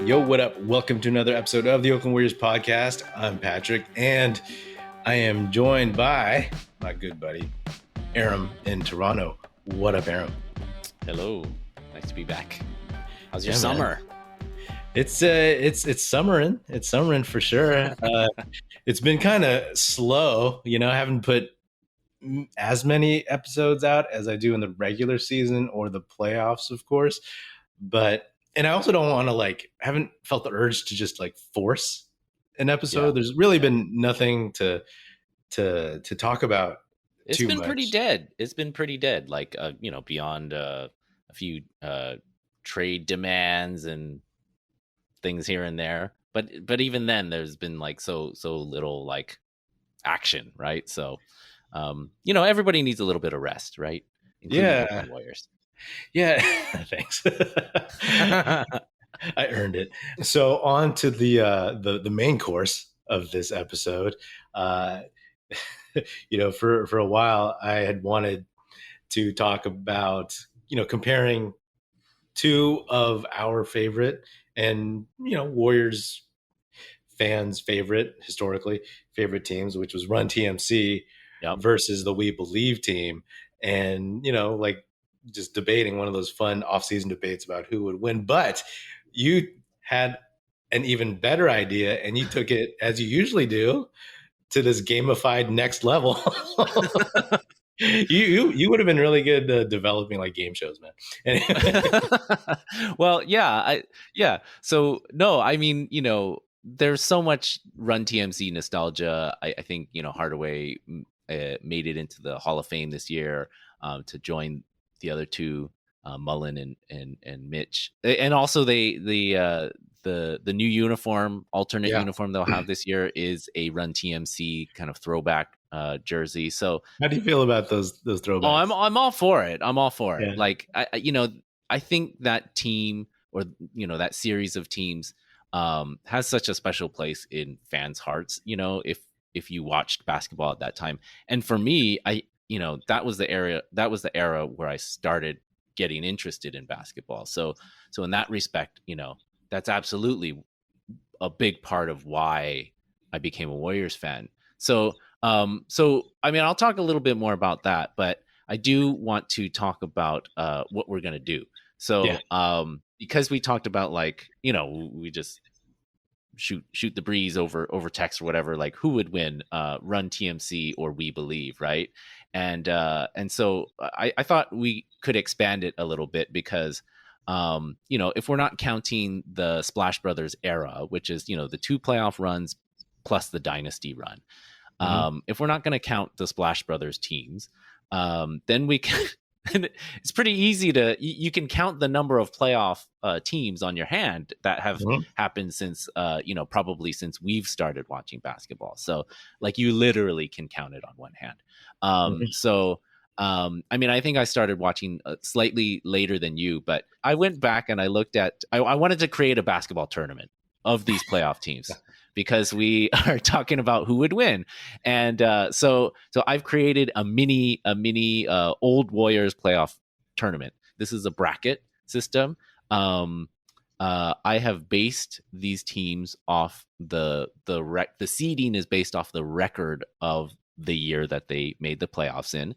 Yo, what up? Welcome to another episode of the Oakland Warriors podcast. I'm Patrick, and I am joined by my good buddy, Aram in Toronto. What up, Aram? Hello. Nice to be back. How's your summer? Man. It's summering. It's summering for sure. It's been kind of slow. You know, I haven't put as many episodes out as I do in the regular season or the playoffs, of course. And I also don't want to haven't felt the urge to just force an episode. Yeah. There's really been nothing to talk about. It's been pretty dead. It's been pretty dead. Beyond a few trade demands and things here and there. But even then, there's been so little action, right? So, everybody needs a little bit of rest, right? Including the Warriors. Yeah, thanks. I earned it. So on to the main course of this episode. For a while I had wanted to talk about, comparing two of our favorite and, Warriors fans' historically favorite teams, which was Run-TMC versus the We Believe team. And, just debating one of those fun off-season debates about who would win. But you had an even better idea, and you took it, as you usually do, to this gamified next level. You would have been really good developing game shows, man. Well, yeah. So no, I mean, there's so much Run-TMC nostalgia. I think, Hardaway made it into the Hall of Fame this year to join the other two, Mullen and Mitch, and also the new uniform, alternate uniform they'll have this year is a Run-TMC kind of throwback jersey. So how do you feel about those throwbacks? Oh, I'm all for it. I'm all for it. I think that team, or that series of teams has such a special place in fans' hearts. If you watched basketball at that time, and for me, that was the era where I started getting interested in basketball. So in that respect, that's absolutely a big part of why I became a Warriors fan. So I mean, I'll talk a little bit more about that, but I do want to talk about what we're going to do. So because we talked about we just shoot the breeze over text or whatever, who would win, Run-TMC or We Believe, right? And so I thought we could expand it a little bit because if we're not counting the Splash Brothers era, which is the two playoff runs plus the dynasty run, if we're not going to count the Splash Brothers teams, then we can it's pretty easy you can count the number of playoff teams on your hand that have happened since probably since we've started watching basketball. So you literally can count it on one hand. So I mean, I think I started watching slightly later than you, but I went back and I looked at I wanted to create a basketball tournament of these playoff teams because we are talking about who would win. And so I've created a mini old Warriors playoff tournament. This is a bracket system. I have based these teams off the seeding is based off the record of the year that they made the playoffs in.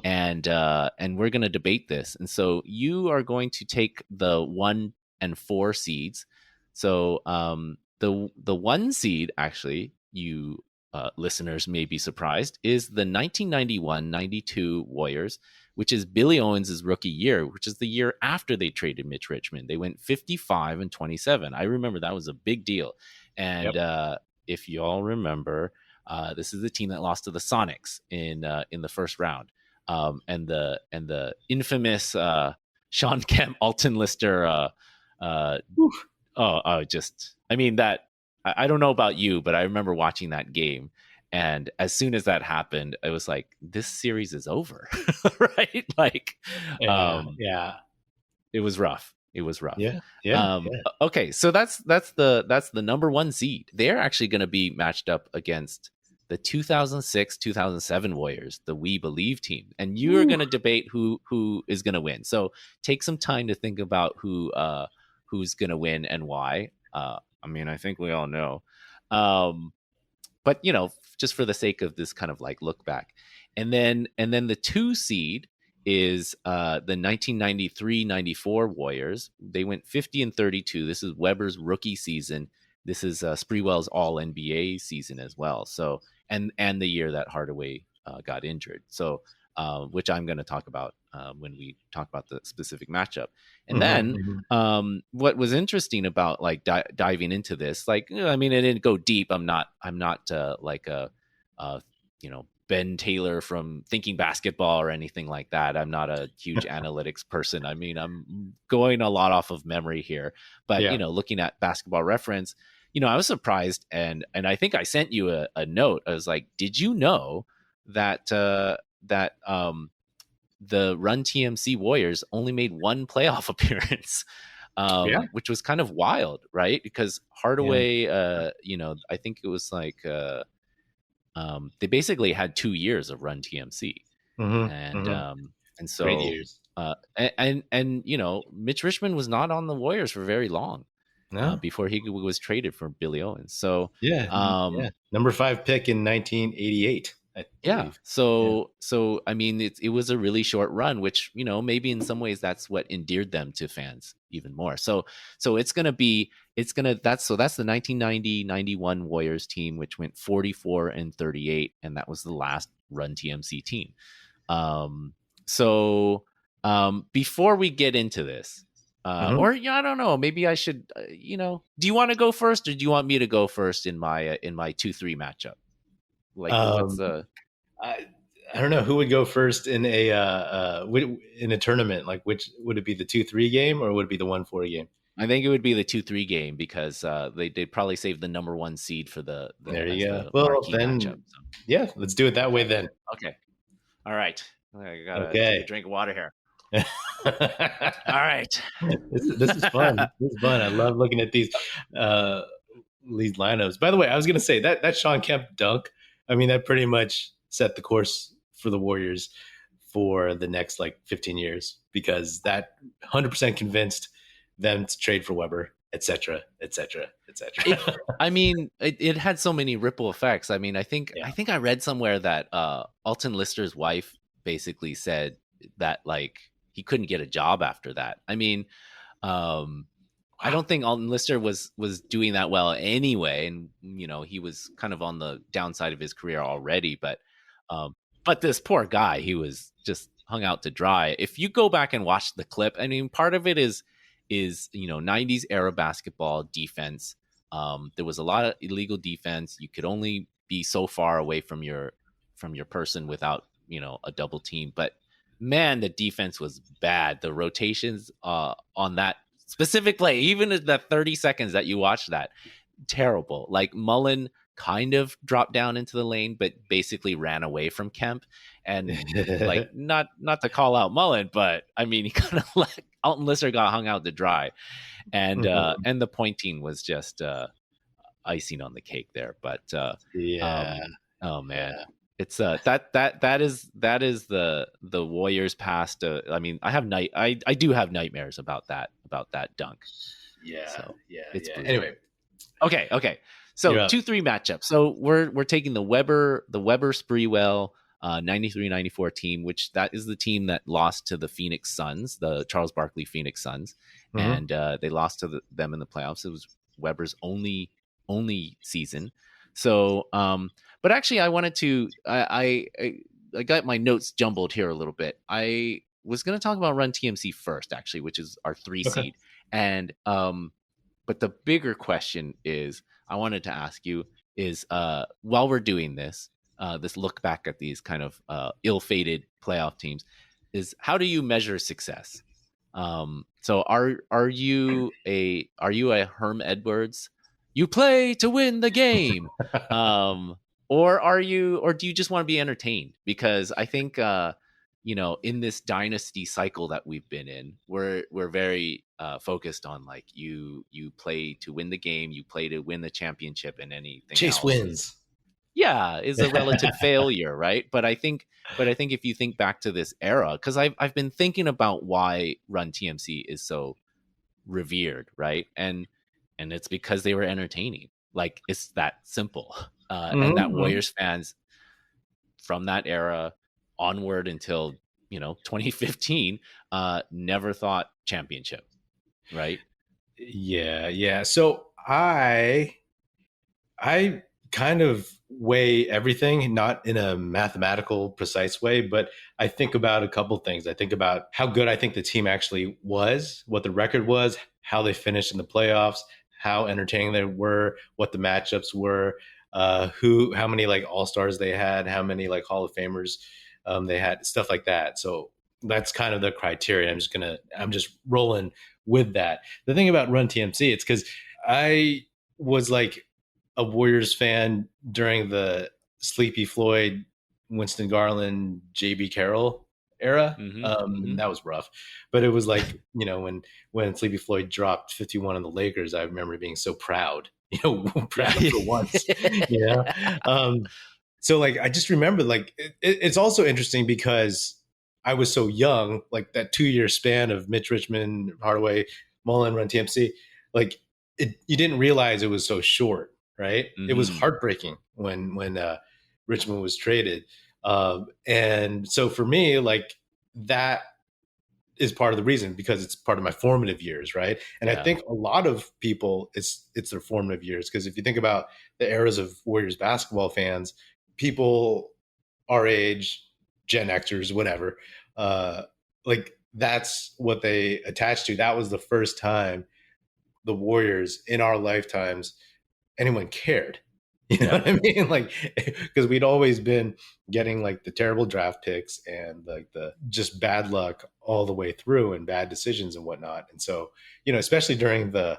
And we're going to debate this. And so you are going to take the 1 and 4 seeds. So the 1 seed, actually, you listeners may be surprised, is the 1991-92 Warriors, which is Billy Owens' rookie year, which is the year after they traded Mitch Richmond. They went 55-27. I remember that was a big deal. And if you all remember, this is the team that lost to the Sonics in the first round, and the infamous Shawn Kemp, Alton Lister. I mean, that I don't know about you, but I remember watching that game, and as soon as that happened, I was like, "This series is over," right? It was rough. It was rough. Okay, so that's the number 1 seed. They're actually going to be matched up against the 2006-2007 Warriors, the We Believe team, and you are going to debate who is going to win. So take some time to think about who's going to win and why. I mean, I think we all know. But just for the sake of this kind of like look back, and then the 2 seed is the 1993-94 Warriors. They went 50-32. This is Webber's rookie season. This is Sprewell's All NBA season as well. So and the year that Hardaway got injured. So which I'm going to talk about when we talk about the specific matchup. And then what was interesting about like diving into this, like, I mean, it didn't go deep. I'm not like a Ben Taylor from Thinking Basketball or anything like that. I'm not a huge analytics person. I mean, I'm going a lot off of memory here, but looking at Basketball Reference, I was surprised, and I think I sent you a note. I was like, did you know that the Run-TMC Warriors only made one playoff appearance, which was kind of wild, right? Because Hardaway, I think it was like they basically had 2 years of Run-TMC, and so great years. And Mitch Richmond was not on the Warriors for very long. Before he was traded for Billy Owens. So number 5 pick in 1988. So I mean, it was a really short run, which maybe in some ways that's what endeared them to fans even more. So that's the 1990-91 Warriors team, which went 44-38, and that was the last Run-TMC team. Before we get into this, or I don't know, maybe I should, do you want to go first, or do you want me to go first in my 2-3 matchup? Like, what's I don't know who would go first in a tournament. Like, which would it be, the 2-3 game, or would it be the 1-4 game? I think it would be the 2-3 game, because they'd probably save the number 1 seed for the there you go. Well, then matchup, so. Yeah, let's do it that way then. Okay. All right. I gotta take a drink of water here. All right. This is fun. This is fun. I love looking at these lineups. By the way, I was going to say that Shawn Kemp dunk, I mean, that pretty much set the course for the Warriors for the next like 15 years, because that 100% convinced them to trade for Webber, et cetera, et cetera, et cetera. I mean, it had so many ripple effects. I mean, I think I read somewhere that Alton Lister's wife basically said that like he couldn't get a job after that. I mean, I don't think Alton Lister was doing that well anyway, and he was kind of on the downside of his career already. But this poor guy, he was just hung out to dry. If you go back and watch the clip, I mean, part of it is 90s era basketball defense. There was a lot of illegal defense. You could only be so far away from your person without a double team. But man, the defense was bad. The rotations on that specific play, even the 30 seconds that you watch that, terrible. Like, Mullen kind of dropped down into the lane, but basically ran away from Kemp. And like, not to call out Mullen, but I mean, he kind of let Alton Lister got hung out to dry, and the pointing was just icing on the cake there. But oh man. It's that is the Warriors past. I mean, I do have nightmares about that dunk. Yeah, so it's yeah. Anyway, okay. So 2-3 matchup. So we're taking the Webber-Sprewell 93-94 team, which that is the team that lost to the Phoenix Suns, the Charles Barkley Phoenix Suns, and they lost to them in the playoffs. It was Webber's only season. So, but actually, I wanted to. I got my notes jumbled here a little bit. I was going to talk about Run-TMC first, actually, which is our 3 seed, and but the bigger question is, I wanted to ask you is, while we're doing this look back at these kind of ill-fated playoff teams, is how do you measure success? So are you a Herm Edwards? You play to win the game. Or do you just want to be entertained? Because I think, in this dynasty cycle that we've been in, we're very focused on like you play to win the game, you play to win the championship, and anything Chase else wins. Is a relative failure, right? But I think if you think back to this era, because I've been thinking about why Run-TMC is so revered, right? And and it's because they were entertaining. Like, it's that simple. And that Mm-hmm. Warriors fans from that era onward until 2015 never thought championship, right? Yeah. So I kind of weigh everything, not in a mathematical, precise way, but I think about a couple things. I think about how good I think the team actually was, what the record was, how they finished in the playoffs, how entertaining they were, what the matchups were, how many like all stars they had, how many like Hall of Famers they had, stuff like that. So that's kind of the criteria. I'm just rolling with that. The thing about Run-TMC, it's because I was like a Warriors fan during the Sleepy Floyd, Winston Garland, JB Carroll era. That was rough, but it was like, when Sleepy Floyd dropped 51 on the Lakers, I remember being so proud, proud for once, so like, I just remember like, it's also interesting because I was so young, like that 2-year span of Mitch Richmond, Hardaway, Mullen, Run-TMC, like you didn't realize it was so short, right? It was heartbreaking when Richmond was traded. And so for me, like that is part of the reason, because it's part of my formative years, right? And I think a lot of people, it's their formative years, because if you think about the eras of Warriors basketball fans, people our age, Gen Xers, whatever, like that's what they attach to. That was the first time the Warriors in our lifetimes anyone cared. You know what I mean? Like, because we'd always been getting like the terrible draft picks and like the just bad luck all the way through and bad decisions and whatnot. And so, especially during the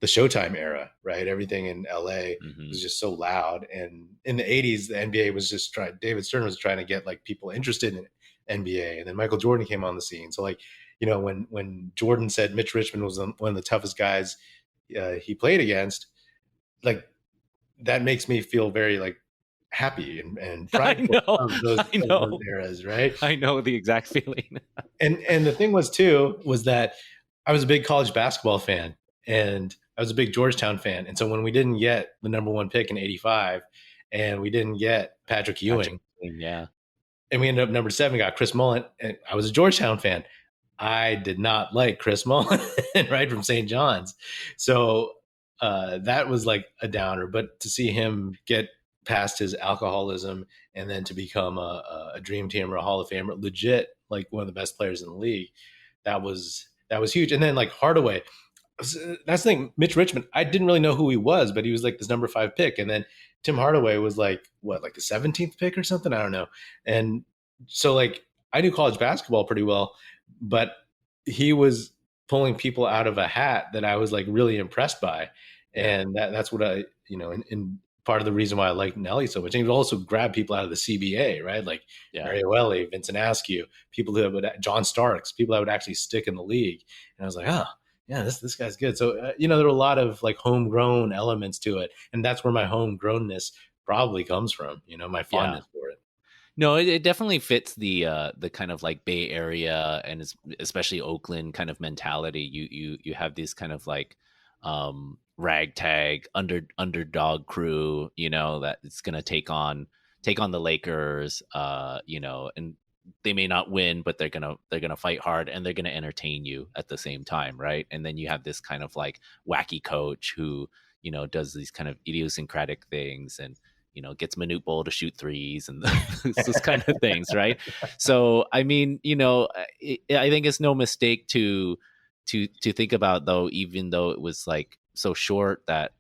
Showtime era, right? Everything in LA was just so loud. And in the 80s, the NBA was just David Stern was trying to get like people interested in NBA. And then Michael Jordan came on the scene. So like, when Jordan said Mitch Richmond was one of the toughest guys he played against, like, that makes me feel very like happy and prideful of those eras, right? I know the exact feeling. and the thing was too, was that I was a big college basketball fan and I was a big Georgetown fan. And so when we didn't get the number 1 pick in 85 and we didn't get Patrick Ewing, and we ended up number 7, got Chris Mullin, and I was a Georgetown fan. I did not like Chris Mullin, right, from St. John's. So that was like a downer, but to see him get past his alcoholism and then to become a dream team or a Hall of Famer, legit, like one of the best players in the league, that was huge. And then like Hardaway, that's the thing, Mitch Richmond, I didn't really know who he was, but he was like this number 5 pick. And then Tim Hardaway was like, like the 17th pick or something? I don't know. And so like, I knew college basketball pretty well, but he was pulling people out of a hat that I was like really impressed by. And that's what I, and part of the reason why I like Nelly so much. And he would also grab people out of the CBA, right? Like Mario Elie, Vincent Askew, people that would, John Starks, people that would actually stick in the league. And I was like, oh yeah, this guy's good. So, there were a lot of like homegrown elements to it. And that's where my homegrownness probably comes from, my fondness for it. No, it definitely fits the kind of like Bay Area and especially Oakland kind of mentality. You have this kind of like ragtag underdog crew, that it's gonna take on the Lakers, and they may not win, but they're gonna fight hard and they're gonna entertain you at the same time, right? And then you have this kind of like wacky coach who does these kind of idiosyncratic things and gets Manute Bol to shoot threes and those kind of things, right? So, I mean, I think it's no mistake to think about, though, even though it was like so short, that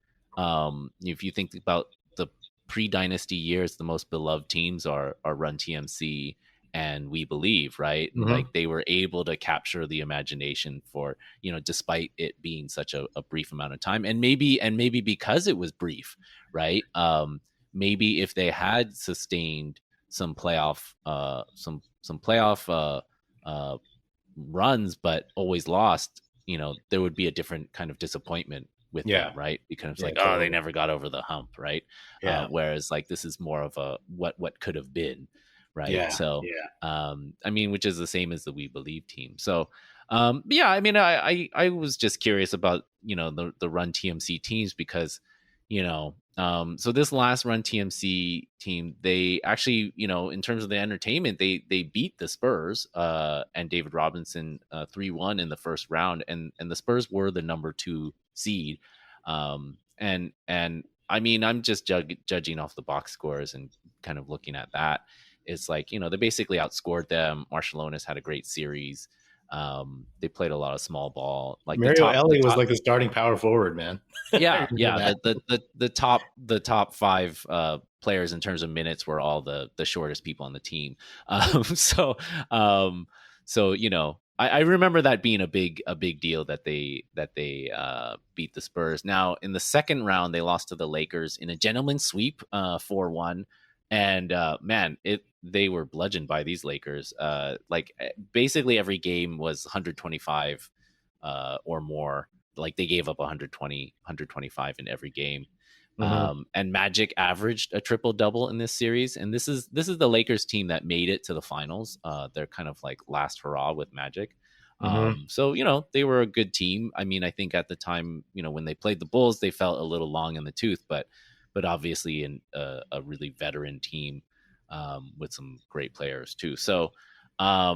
if you think about the pre-dynasty years, the most beloved teams are Run-TMC and We Believe, right? And like they were able to capture the imagination for, despite it being such a brief amount of time, and maybe because it was brief, right? Maybe if they had sustained some playoff runs, but always lost, there would be a different kind of disappointment with them, right? Because it's like, totally. They never got over the hump, right? Whereas like this is more of a what could have been, right? I mean, which is the same as the We Believe team. So I mean, I was just curious about the Run-TMC teams, because so this last Run-TMC team, they actually, in terms of the entertainment, they beat the Spurs and David Robinson 3-1 in the first round, and the Spurs were the number 2 seed. And I mean, I'm just judging off the box scores and kind of looking at that. It's like, they basically outscored them. Barcelona's had a great series. They played a lot of small ball. Like Mario Ellie was like the starting power forward, man. Yeah. The top 5 players in terms of minutes were all the shortest people on the team. I remember that being a big deal that they beat the Spurs. Now in the second round, they lost to the Lakers in a gentleman's sweep, 4-1. And they were bludgeoned by these Lakers. Like basically every game was 125 or more. Like they gave up 120, 125 in every game. And Magic averaged a triple double in this series. And this is the Lakers team that made it to the finals. They're kind of like last hurrah with Magic. So, they were a good team. I mean, I think at the time, when they played the Bulls, they felt a little long in the tooth, but obviously a really veteran team with some great players too. So, I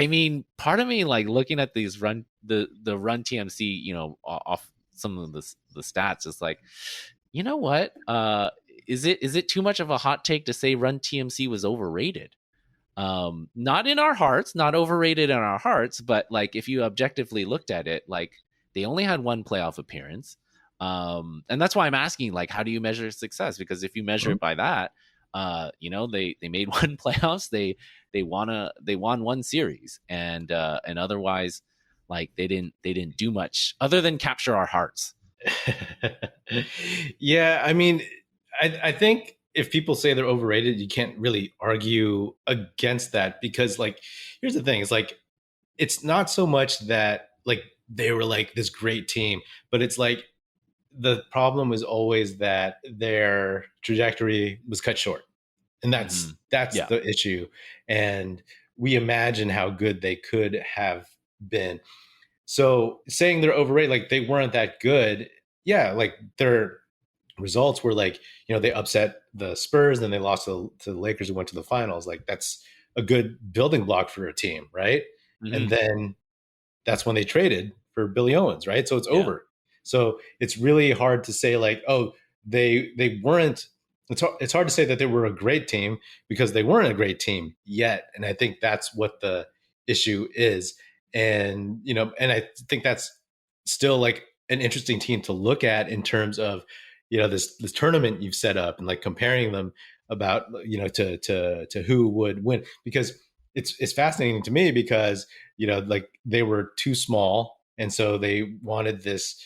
mean, part of me, like looking at these the Run-TMC, off some of the stats, is like, you know what? Is it too much of a hot take to say Run-TMC was overrated? Not in our hearts, not overrated in our hearts, but like if you objectively looked at it, like they only had 1 playoff appearance. And that's why I'm asking, like, how do you measure success? Because if you measure it by that, they made 1 playoffs, they won 1 series, and otherwise, like they didn't do much other than capture our hearts. Yeah, I mean, I think if people say they're overrated, you can't really argue against that, because like, here's the thing: it's like, it's not so much that like they were like this great team, but it's like, the problem was always that their trajectory was cut short. And that's the issue. And we imagine how good they could have been. So saying they're overrated, like they weren't that good. Yeah. Like their results were like, they upset the Spurs, then they lost to the Lakers, who went to the finals. Like that's a good building block for a team. Right. And then that's when they traded for Billy Owens. Right. So it's over. So it's really hard to say like, oh, they weren't. It's hard to say that they were a great team, because they weren't a great team yet. And I think that's what the issue is. And and I think that's still like an interesting team to look at in terms of this tournament you've set up, and like comparing them about to who would win, because it's fascinating to me, because like they were too small, and so they wanted this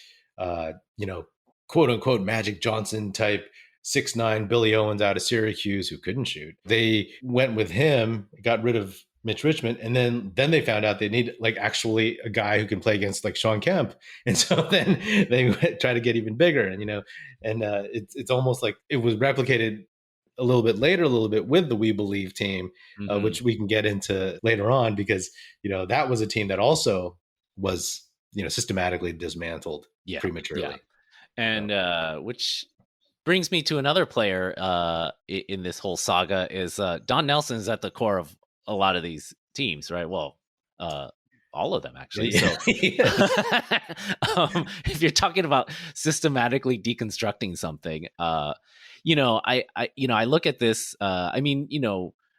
quote unquote Magic Johnson type 6'9" Billy Owens out of Syracuse who couldn't shoot. They went with him, got rid of Mitch Richmond, and then they found out they need like actually a guy who can play against like Shawn Kemp, and so then they try to get even bigger, and it's almost like it was replicated a little bit later, a little bit with the We Believe team, which we can get into later on, because that was a team that also was systematically dismantled prematurely. And which brings me to another player in this whole saga is Don Nelson is at the core of a lot of these teams, right? Well, all of them actually. So if you're talking about systematically deconstructing something, I look at this,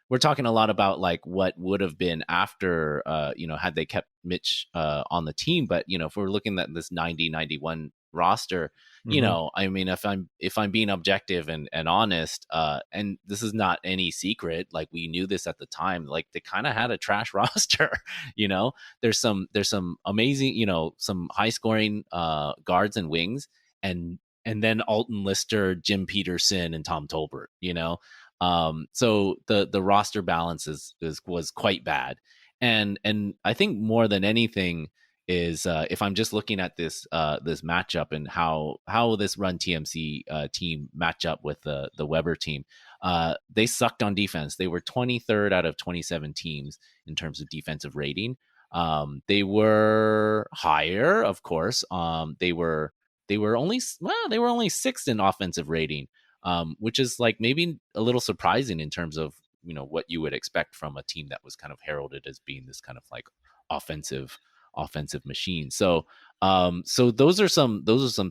we're talking a lot about like what would have been after, had they kept Mitch on the team. But, if we're looking at this 90-91 roster, if I'm being objective and honest, and this is not any secret, like we knew this at the time, like they kind of had a trash roster. There's some amazing, some high scoring guards and wings, and then Alton Lister, Jim Peterson, and Tom Tolbert. So the roster balance was quite bad, and I think more than anything is if I'm just looking at this matchup and how this Run-TMC team match up with the Webber team, they sucked on defense. They were 23rd out of 27 teams in terms of defensive rating. They were higher, of course. They were only sixth in offensive rating, which is like maybe a little surprising in terms of what you would expect from a team that was kind of heralded as being this kind of like offensive machine. So so those are some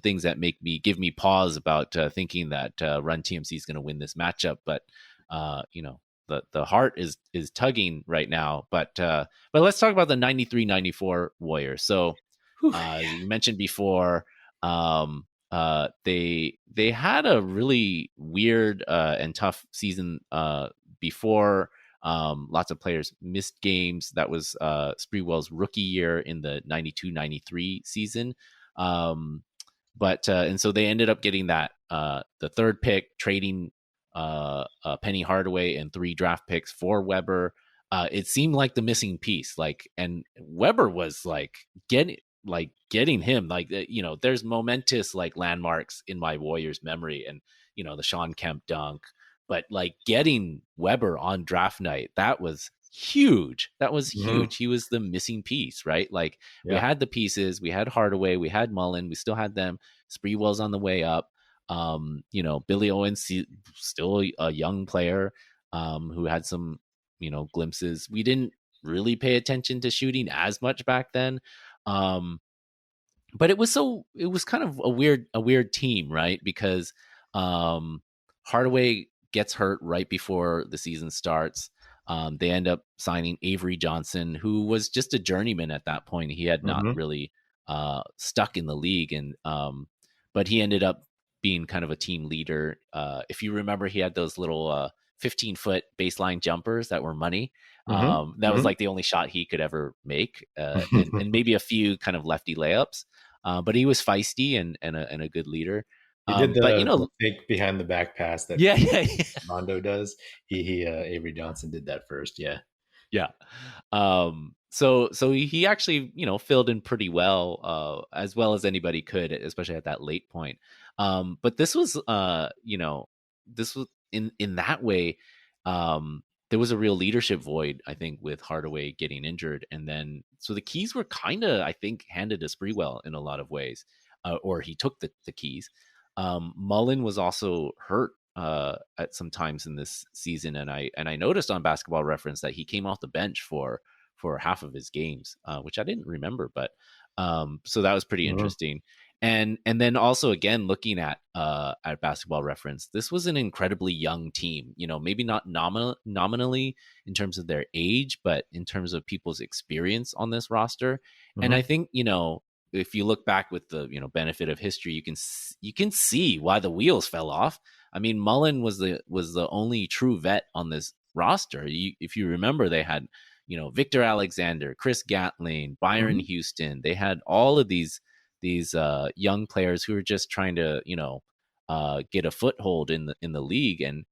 things that give me pause about thinking that Run-TMC is going to win this matchup. But the heart is tugging right now. But let's talk about the 93-94 Warriors. So as you mentioned before, they had a really weird and tough season before. Lots of players missed games. That was Sprewell's rookie year in the 92-93 season. But and so they ended up getting that the third pick, trading Penny Hardaway and 3 draft picks for Webber. It seemed like the missing piece. And Webber was getting him. There's momentous landmarks in my Warriors memory, and the Shawn Kemp dunk. But getting Webber on draft night, that was huge. That was huge. He was the missing piece, right? We had the pieces. We had Hardaway. We had Mullen. We still had them. Sprewell's on the way up. Billy Owens, still a young player who had some, glimpses. We didn't really pay attention to shooting as much back then. But it was kind of a weird team, right? Because Hardaway gets hurt right before the season starts. They end up signing Avery Johnson, who was just a journeyman at that point. He had not really stuck in the league, and but he ended up being kind of a team leader. If you remember, he had those little 15-foot baseline jumpers that were money. That was the only shot he could ever make, and maybe a few kind of lefty layups. But he was feisty and a good leader. He did the fake behind the back pass that Mondo does. Avery Johnson did that first. Yeah. So he actually filled in pretty well as anybody could, especially at that late point. But this was this was in that way. There was a real leadership void, I think, with Hardaway getting injured, and then so the keys were kind of, I think, handed to Sprewell in a lot of ways, or he took the keys. Mullen was also hurt at some times in this season, and I noticed on Basketball Reference that he came off the bench for half of his games, which I didn't remember, but so that was pretty interesting. And then also, again, looking at Basketball Reference, this was an incredibly young team. Maybe not nominally in terms of their age, but in terms of people's experience on this roster. And I think if you look back with the benefit of history, you can see why the wheels fell off. I mean, Mullen was the only true vet on this roster. If you remember, they had Victor Alexander, Chris Gatling, Byron Houston. They had all of these young players who were just trying to get a foothold in the league. And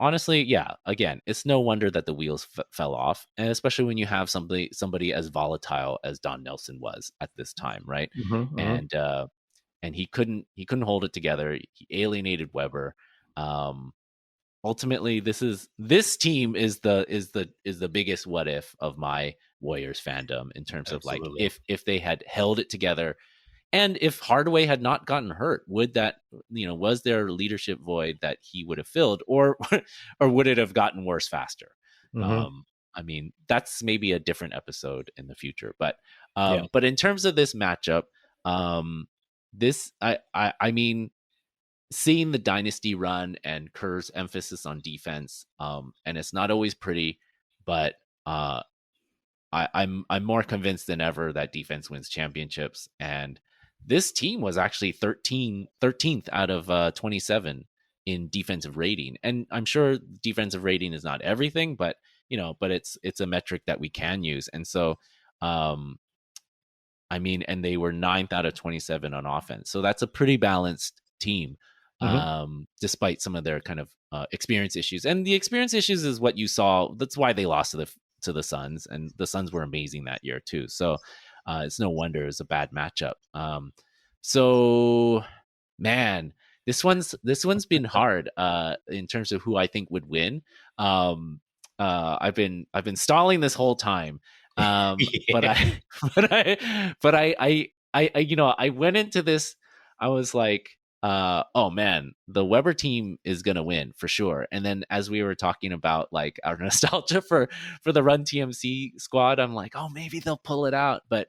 honestly, yeah, again, it's no wonder that the wheels fell off, and especially when you have somebody as volatile as Don Nelson was at this time, right? And he couldn't hold it together. He alienated Webber. Ultimately, this team is the biggest what if of my Warriors fandom in terms of if they had held it together. And if Hardaway had not gotten hurt, would that, was there a leadership void that he would have filled, or would it have gotten worse faster? I mean, that's maybe a different episode in the future. But but in terms of this matchup, this I mean, seeing the dynasty run and Kerr's emphasis on defense, and it's not always pretty, but I'm more convinced than ever that defense wins championships. And this team was actually 13th out of 27 in defensive rating. And I'm sure defensive rating is not everything, but it's a metric that we can use. And so, I mean, and they were 9th out of 27 on offense. So that's a pretty balanced team, despite some of their kind of experience issues. And the experience issues is what you saw. That's why they lost to the Suns, and the Suns were amazing that year too. So it's no wonder it's a bad matchup. So man, this one's been hard in terms of who I think would win. I've been stalling this whole time. But Yeah. I went into this. I was like, oh man, the Webber team is gonna win for sure. And then as we were talking about like our nostalgia for the Run-TMC squad, I'm like, oh, maybe they'll pull it out. But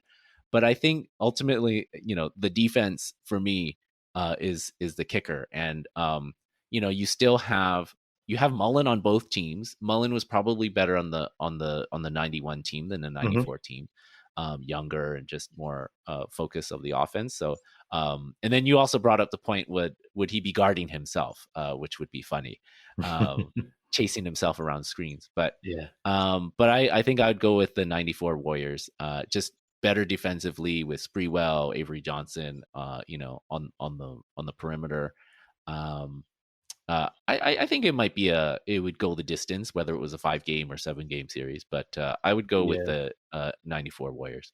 I think ultimately, the defense for me is the kicker. And you have Mullen on both teams. Mullen was probably better on the 91 team than the Hmm. 94 team. Younger and just more focus of the offense. So, and then you also brought up the point: would he be guarding himself, which would be funny, chasing himself around screens. But Yeah. I think I would go with the 94 Warriors. Just better defensively with Sprewell, Avery Johnson, on the perimeter. I think it would go the distance, whether it was a 5-game or 7-game series, but I would go with Yeah. the 94 Warriors.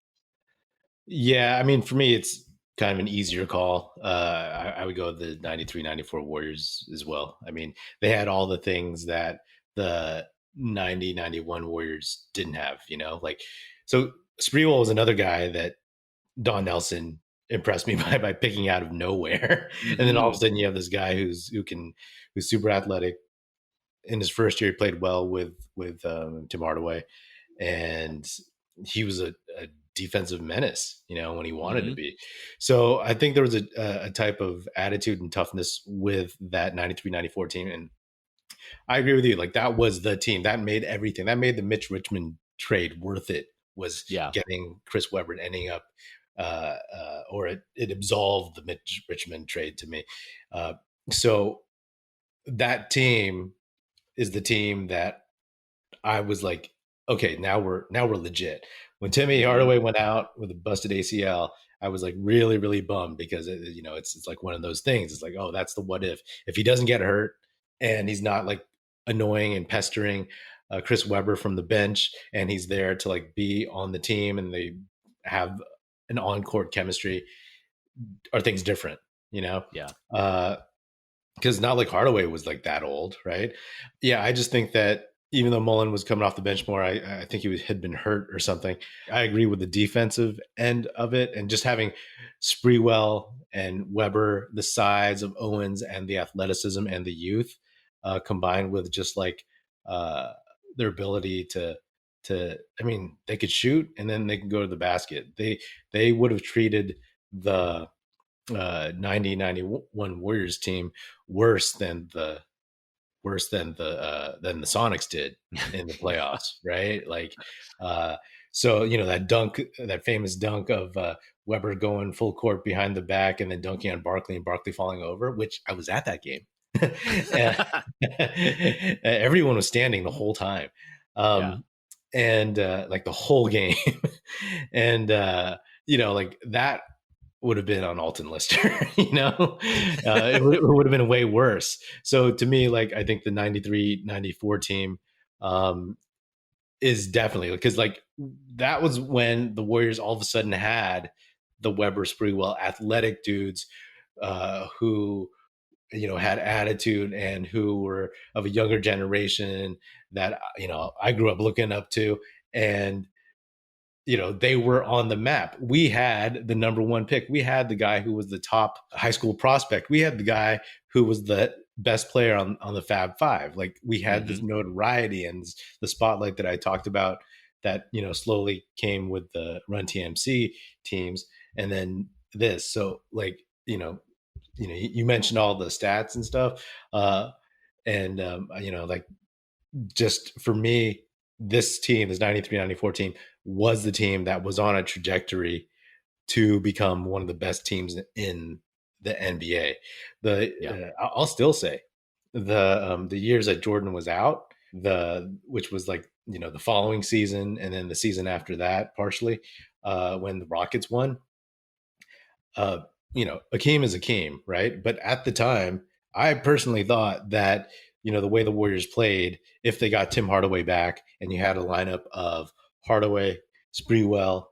Yeah. I mean, for me, it's kind of an easier call. I would go with the 93-94 Warriors as well. I mean, they had all the things that the 90-91 Warriors didn't have, like, so Sprewell was another guy that Don Nelson impressed me by picking out of nowhere. And then all of a Mm-hmm. sudden you have this guy who's super athletic. In his first year, he played well with Tim Hardaway, and he was a defensive menace, when he wanted to Mm-hmm. be. So I think there was a type of attitude and toughness with that 93-94 team. And I agree with you. Like, that was the team that made everything. That made the Mitch Richmond trade worth it, was Yeah. getting Chris Webber and ending up, or it absolved the Mitch Richmond trade to me. So that team is the team that I was like, okay, now we're legit. When Timmy Mm-hmm. Hardaway went out with a busted ACL, I was like really, really bummed, because it's like one of those things. It's like, oh, that's the what if he doesn't get hurt and he's not like annoying and pestering Chris Webber from the bench, and he's there to like be on the team, and they have an on-court chemistry. Are things different? You know, Yeah. Because not like Hardaway was like that old, right? Yeah, I just think that even though Mullen was coming off the bench more, I think had been hurt or something. I agree with the defensive end of it, and just having Sprewell and Webber, the size of Owens and the athleticism and the youth, combined with just like uh, their ability to. I mean, they could shoot and then they can go to the basket. They would have treated the 90-91 Warriors team worse than the than the Sonics did in the playoffs, right? Like, so that famous dunk of Webber going full court behind the back and then dunking on Barkley and Barkley falling over, which I was at that game. Everyone was standing the whole time, Yeah. and like the whole game, and like that would have been on Alton Lister, it would have been way worse. So to me, like, I think the 93-94 team is definitely, because like that was when the Warriors all of a sudden had the Webber-Sprewell athletic dudes who had attitude and who were of a younger generation that I grew up looking up to. And they were on the map. We had the number one pick. We had the guy who was the top high school prospect. We had the guy who was the best player on the Fab Five. Like, we had Mm-hmm. this notoriety and the spotlight that I talked about that, slowly came with the Run-TMC teams. And then this. So like, you mentioned all the stats and stuff. And, like, just for me, this team, this 93-94 team, was the team that was on a trajectory to become one of the best teams in the NBA. I'll still say the years that Jordan was out, which was like the following season and then the season after that, partially when the Rockets won. Akeem is Akeem, right? But at the time, I personally thought that the way the Warriors played, if they got Tim Hardaway back and you had a lineup of Hardaway, Sprewell,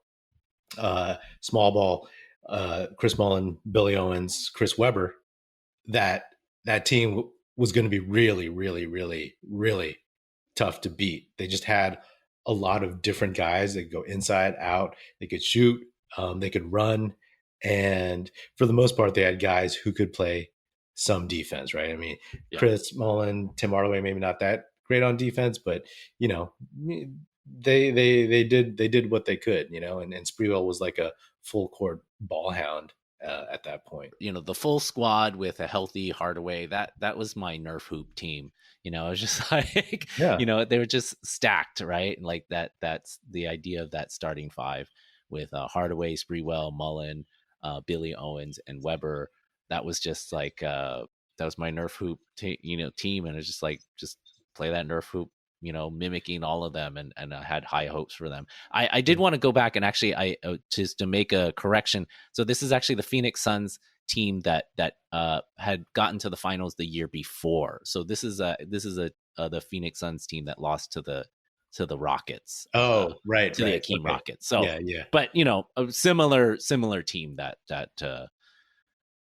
Small Ball, Chris Mullen, Billy Owens, Chris Webber, that team was going to be really, really, really, really tough to beat. They just had a lot of different guys that go inside, out. They could shoot, they could run, and for the most part, they had guys who could play some defense, right? I mean, Chris Mullin, Tim Hardaway, maybe not that great on defense, but they did what they could, and Sprewell was like a full court ball hound at that point. The full squad with a healthy Hardaway, that was my Nerf hoop team. It was just like, they were just stacked, right? Like that's the idea of that starting five with Hardaway, Sprewell, Mullin, Billy Owens, and Webber. That was just like, that was my Nerf hoop team. And it's just like, just play that Nerf hoop, mimicking all of them, and I had high hopes for them. I did want to go back and actually just to make a correction. So this is actually the Phoenix Suns team that had gotten to the finals the year before. So this is the Phoenix Suns team that lost to the Rockets. Oh, right, to the Akeem Rockets. So yeah. But a similar team that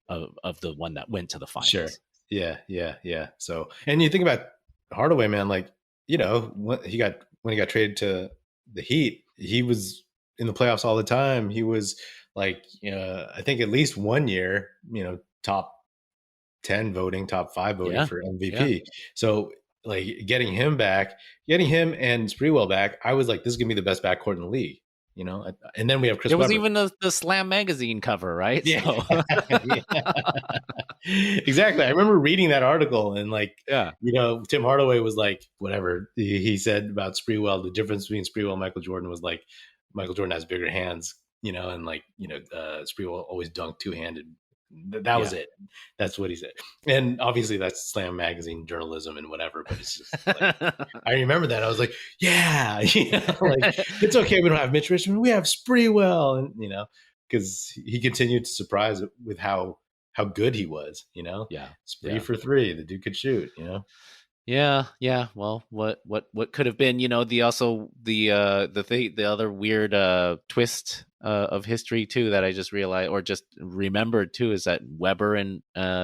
of the one that went to the finals. Sure. Yeah. So, and you think about Hardaway, man, like, when he got traded to the Heat, he was in the playoffs all the time. He was like, I think at least 1 year, top 10 voting, top 5 voting for MVP. Yeah. So like getting him and Sprewell back, I was like, this is gonna be the best backcourt in the league. And then we have Chris Webber. It was even the Slam magazine cover, right? Yeah. So. Exactly. I remember reading that article and Tim Hardaway was like, whatever he said about Sprewell, the difference between Sprewell and Michael Jordan was like, Michael Jordan has bigger hands, and Sprewell always dunked two-handed. That was it. That's what he said. And obviously that's Slam magazine journalism and whatever, but it's just like, I remember that. I was like, yeah, it's okay. We don't have Mitch Richmond. We have Sprewell. And, because he continued to surprise with how good he was, Spree for three. The dude could shoot, Yeah. Well, what could have been, the other weird twist of history too that I just realized or just remembered too is that Webber and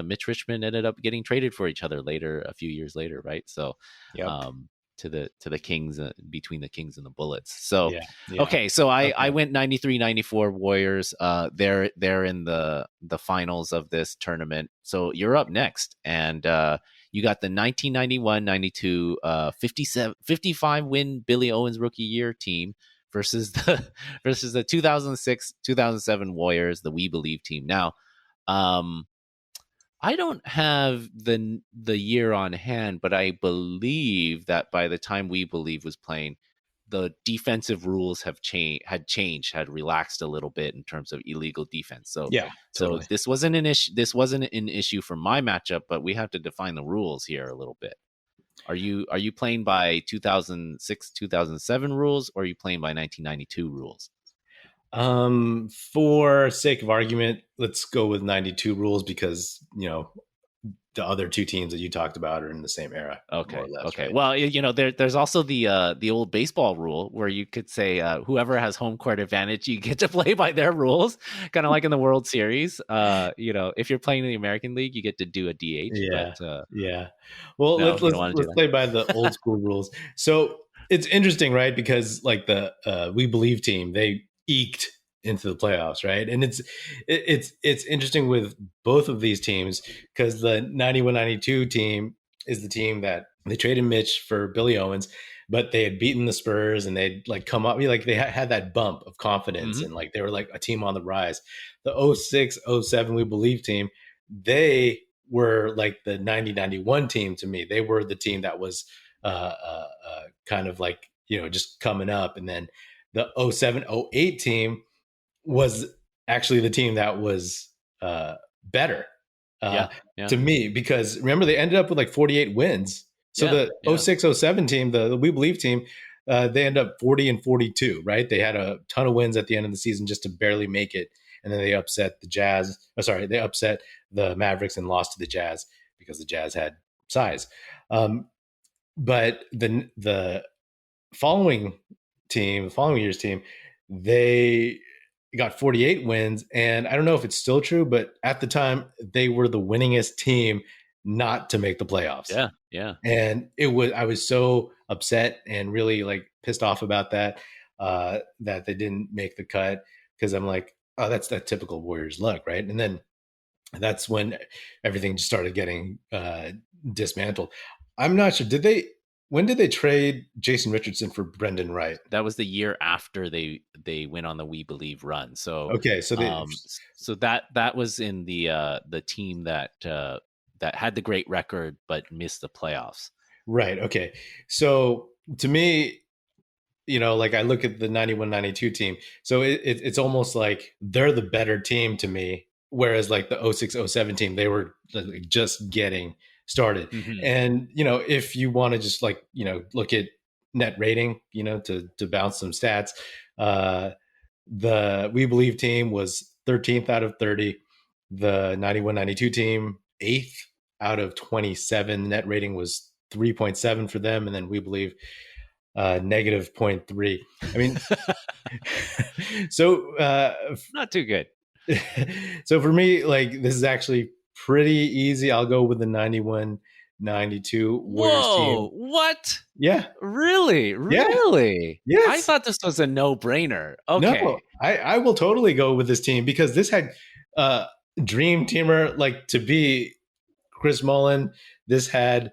Mitch Richmond ended up getting traded for each other later, a few years later, right? So, to the Kings, between the Kings and the Bullets. So, okay, so I went 93-94 Warriors. They're in the finals of this tournament. So you're up next, and you got the 1991-92 55 win Billy Owens rookie year team versus the 2006-2007 Warriors, the We Believe team. Now, I don't have the year on hand, but I believe that by the time We Believe was playing, the defensive rules had relaxed a little bit in terms of illegal defense. So totally. So this wasn't an issue. This wasn't an issue for my matchup, but we have to define the rules here a little bit. Are you playing by 2006-2007 rules, or are you playing by 1992 rules? For sake of argument, let's go with 92 rules because the other two teams that you talked about are in the same era. Okay. Less, right? Well, there's also the old baseball rule where you could say whoever has home court advantage, you get to play by their rules, kind of like in the World Series. If you're playing in the American League, you get to do a DH. Yeah. But, Well, let's play by the old school rules. So it's interesting, right? Because like the We Believe team, they eked into the playoffs, right? And it's interesting with both of these teams because the 91-92 team is the team that they traded Mitch for Billy Owens, but they had beaten the Spurs and they'd like come up, like they had that bump of confidence and like they were like a team on the rise. The 06-07 We Believe team, they were like the 90-91 team to me. They were the team that was kind of like, just coming up. And then the 07-08 team was actually the team that was better to me, because remember they ended up with like 48 wins. So the 06-07 team, the We Believe team, they ended up 40-42, right? They had a ton of wins at the end of the season just to barely make it. And then they upset the Jazz. They upset the Mavericks and lost to the Jazz because the Jazz had size. But the following year's team, they got 48 wins. And I don't know if it's still true, but at the time they were the winningest team not to make the playoffs. Yeah. And I was so upset and really like pissed off about that, that they didn't make the cut, because I'm like, oh, that's that typical Warriors luck, right? And then that's when everything just started getting dismantled. I'm not sure. When did they trade Jason Richardson for Brendan Wright? That was the year after they went on the We Believe run. So okay, so that was in the team that had the great record but missed the playoffs. Right. Okay. So to me, like I look at the 91-92 team, so it's almost like they're the better team to me. Whereas like the 06-07 team, they were like just getting started. Mm-hmm. And, if you want to just like, look at net rating, to bounce some stats, the We Believe team was 13th out of 30. The 91-92 team, 8th out of 27. Net rating was 3.7 for them. And then We Believe negative 0.3. I mean, so not too good. So for me, like, this is actually pretty easy. I'll go with the 91-92 Warriors team. What? Yeah. Really? Yes. I thought this was a no-brainer. Okay. No, I will totally go with this team, because this had dream teamer like to be Chris Mullin. This had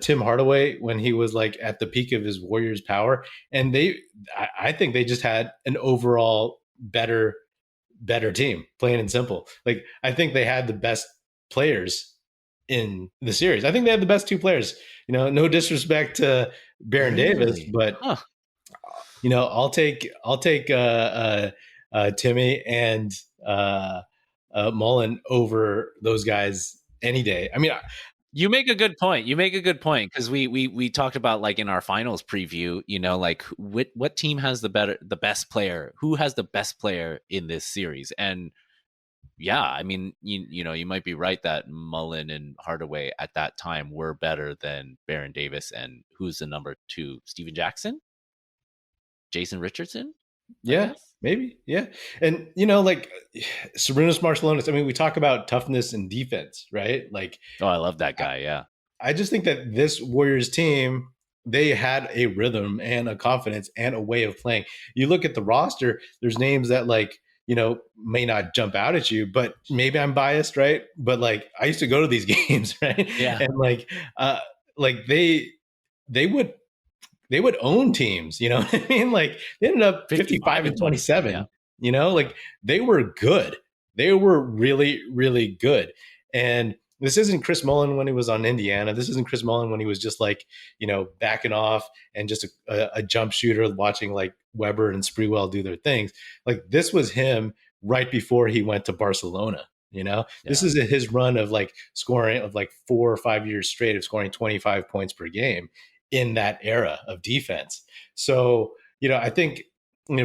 Tim Hardaway when he was like at the peak of his Warriors power. And I think they just had an overall better team, plain and simple. Like, I think they had the best players in the series. I think they had the best two players. No disrespect to Baron Davis, but I'll take Timmy and Mullen over those guys any day. I mean, you make a good point. Because we talked about, like, in our finals preview, like what team has the best player? Who has the best player in this series? And yeah, I mean, you might be right that Mullen and Hardaway at that time were better than Baron Davis, and who's the number 2? Steven Jackson? Jason Richardson? Yeah, maybe. Yeah. And, like Sarunas Marciulionis, I mean, we talk about toughness and defense, right? Like, oh, I love that guy. Yeah. I just think that this Warriors team, they had a rhythm and a confidence and a way of playing. You look at the roster, there's names that, like, may not jump out at you, but maybe I'm biased, right? But like, I used to go to these games, right? Yeah. And like they would own teams, you know what I mean? Like, they ended up 55 and 27, yeah. Like, they were good. They were really, really good. And this isn't Chris Mullin when he was on Indiana. This isn't Chris Mullin when he was just like, backing off and just a jump shooter, watching like Webber and Sprewell do their things. Like, this was him right before he went to Barcelona. This is his run of like scoring of like 4 or 5 years straight of scoring 25 points per game in that era of defense. So, I think,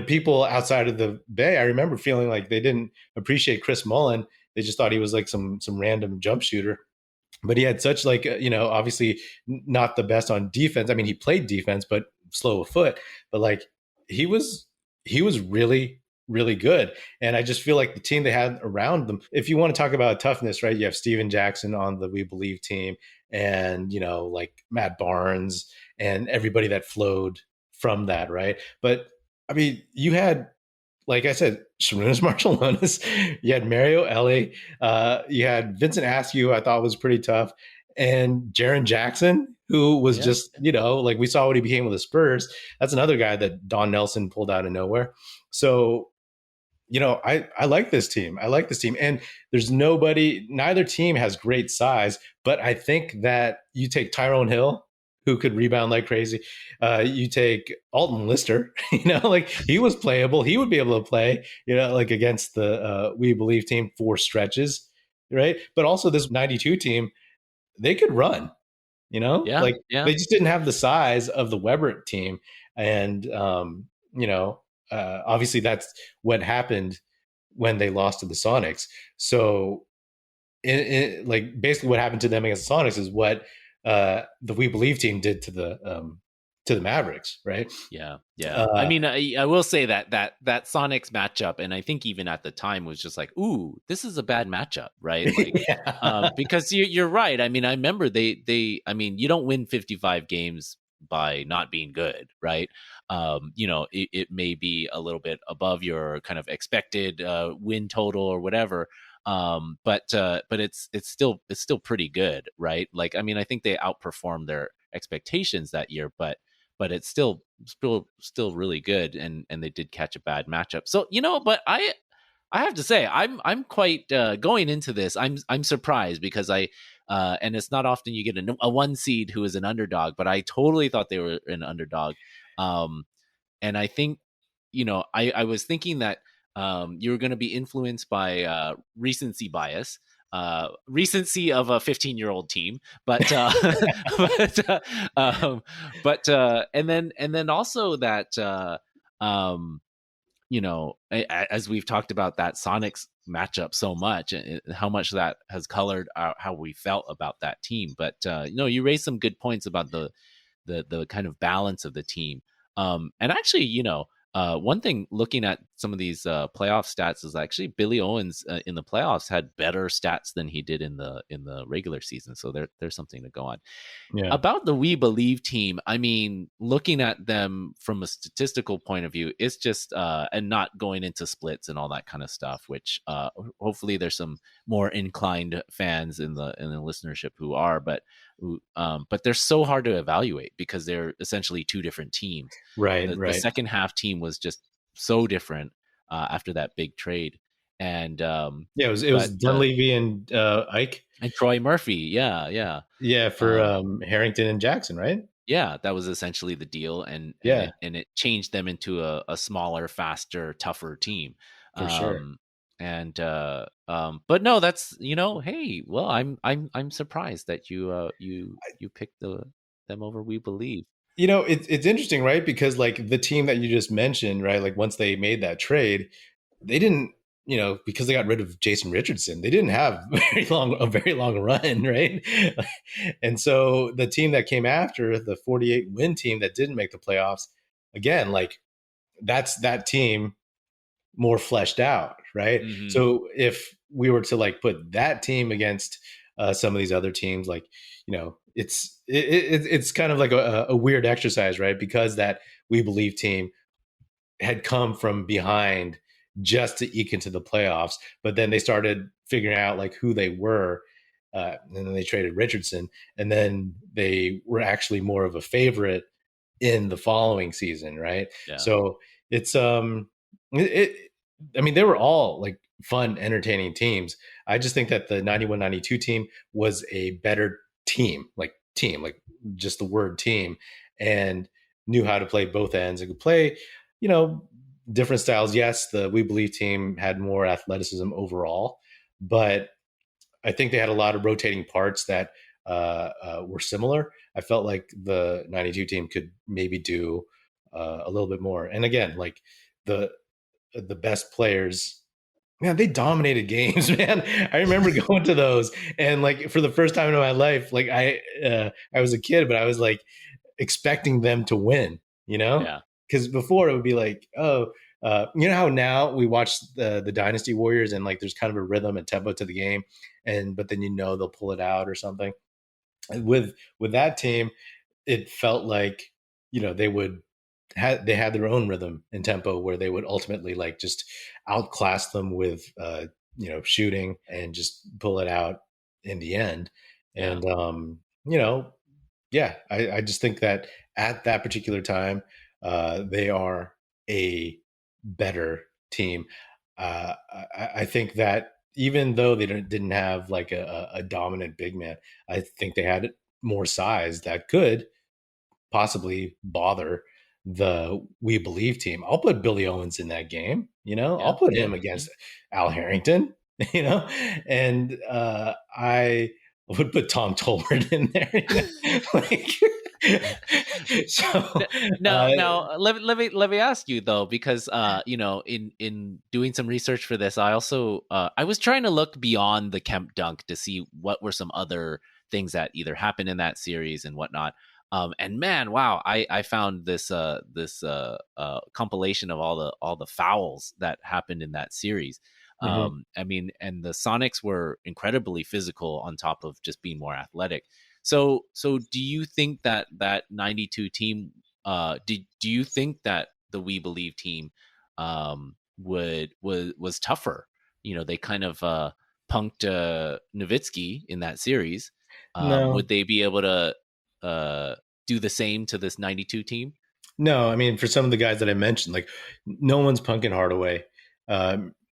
people outside of the Bay, I remember feeling like they didn't appreciate Chris Mullin. They just thought he was like some random jump shooter, but he had such like, obviously not the best on defense. I mean, he played defense, but slow of foot, but like he was really, really good. And I just feel like the team they had around them, if you want to talk about toughness, right? You have Steven Jackson on the We Believe team, and, like Matt Barnes and everybody that flowed from that. Right. But I mean, you had, like I said, Sarunas Marciulionis, you had Mario Elie, you had Vincent Askew, I thought was pretty tough, and Jaren Jackson, who was just, like we saw what he became with the Spurs. That's another guy that Don Nelson pulled out of nowhere. So, I like this team. And there's neither team has great size, but I think that you take Tyrone Hill, who could rebound like crazy. You take Alton Lister, like he was playable. He would be able to play, like against the We Believe team for stretches, right? But also this 92 team, they could run, they just didn't have the size of the Webber team. And, obviously that's what happened when they lost to the Sonics. So like basically what happened to them against the Sonics is what the We Believe team did to the Mavericks, right? Yeah. I mean, I will say that Sonics matchup, and I think even at the time was just like, ooh, this is a bad matchup, right? Like, because you're right. I mean, I remember they. I mean, you don't win 55 games by not being good, right? It may be a little bit above your kind of expected win total or whatever, but it's still pretty good, right? Like, I mean, I think they outperformed their expectations that year, but it's still really good, and they did catch a bad matchup. So but I have to say, I'm quite going into this. I'm surprised because and it's not often you get a one seed who is an underdog, but I totally thought they were an underdog. And I think, I was thinking that you were going to be influenced by recency bias, recency of a 15-year-old team, but and then also that as we've talked about that Sonics matchup so much, and how much that has colored how we felt about that team. But you raised some good points about the kind of balance of the team. And actually, one thing looking at some of these playoff stats is actually Billy Owens in the playoffs had better stats than he did in the regular season. So there's something to go on. Yeah. About the We Believe team, I mean, looking at them from a statistical point of view, it's just and not going into splits and all that kind of stuff, which hopefully there's some more inclined fans in the listenership who are, but they're so hard to evaluate because they're essentially two different teams. Right. The second half team was just so different after that big trade. And it was Dunleavy and Ike and Troy Murphy. Yeah, for Harrington and Jackson, right? Yeah, that was essentially the deal, and it changed them into a smaller, faster, tougher team. For sure. And but no, that's hey, well, I'm surprised that you picked them over We Believe. It's interesting, right? Because like the team that you just mentioned, right? Like once they made that trade, they didn't, because they got rid of Jason Richardson, they didn't have a very long run, right? And so the team that came after, the 48 win team that didn't make the playoffs, again, like that's that team more fleshed out, right? Mm-hmm. So if we were to like put that team against some of these other teams, like, it's kind of like a weird exercise, right? Because that We Believe team had come from behind just to eke into the playoffs, but then they started figuring out like who they were, and then they traded Richardson, and then they were actually more of a favorite in the following season, right? Yeah. So it's I mean, they were all like fun, entertaining teams. I just think that the 91-92 team was a better team, like just the word team, and knew how to play both ends and could play, different styles. Yes, the We Believe team had more athleticism overall, but I think they had a lot of rotating parts that were similar. I felt like the 92 team could maybe do a little bit more. And again, like the best players, man, they dominated games, man. I remember going to those, and like for the first time in my life, like I was a kid, but I was like expecting them to win, Yeah. Because before it would be like, how now we watch the Dynasty Warriors and like there's kind of a rhythm and tempo to the game, but then they'll pull it out or something. And with that team, it felt like they had their own rhythm and tempo where they would ultimately like just outclass them with shooting and just pull it out in the end. Yeah. And I just think that at that particular time, they are a better team. I think that even though they didn't have like a dominant big man, I think they had more size that could possibly bother the We Believe team. I'll put Billy Owens in that game. I'll put him against Al Harrington. And I would put Tom Tolbert in there. Like, so now let me ask you though, because in doing some research for this, I also I was trying to look beyond the Kemp dunk to see what were some other things that either happened in that series and whatnot. And man, wow, I found this compilation of all the fouls that happened in that series. I mean, and the Sonics were incredibly physical on top of just being more athletic. So do you think that 92 team, do you think that the We Believe team was tougher? They kind of punked Nowitzki in that series. No. Would they be able to do the same to this 92 team? No, I mean, for some of the guys that I mentioned, like no one's punking Hardaway.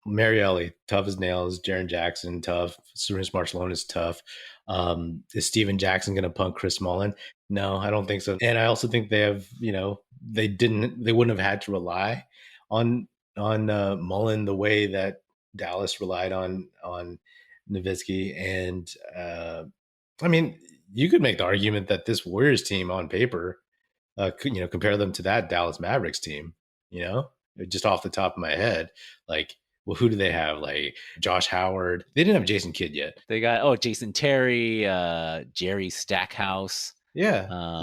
Marielli, tough as nails. Jaren Jackson, tough. Sarunas Marcelone is tough. Is Steven Jackson going to punk Chris Mullin? No, I don't think so. And I also think they have, they wouldn't have had to rely on Mullin the way that Dallas relied on Nowitzki. And I mean, you could make the argument that this Warriors team on paper, compare them to that Dallas Mavericks team, just off the top of my head, like, well, who do they have? Like Josh Howard. They didn't have Jason Kidd yet. They got Jason Terry, Jerry Stackhouse. Yeah,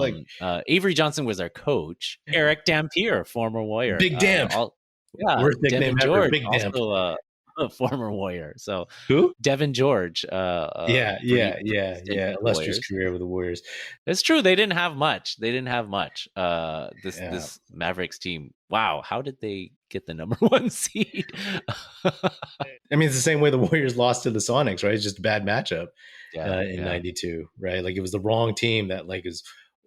Avery Johnson was our coach. Eric Dampier, former Warrior. Big Damp. Worst nickname ever. Big Damp. Also a former Warrior. So who? Devin George. Yeah. Illustrious career with the Warriors. It's true. They didn't have much. This Mavericks team. Wow. How did they get the number 1 seed? I mean, it's the same way the Warriors lost to the Sonics, right? It's just a bad matchup in 92, right? Like it was the wrong team that is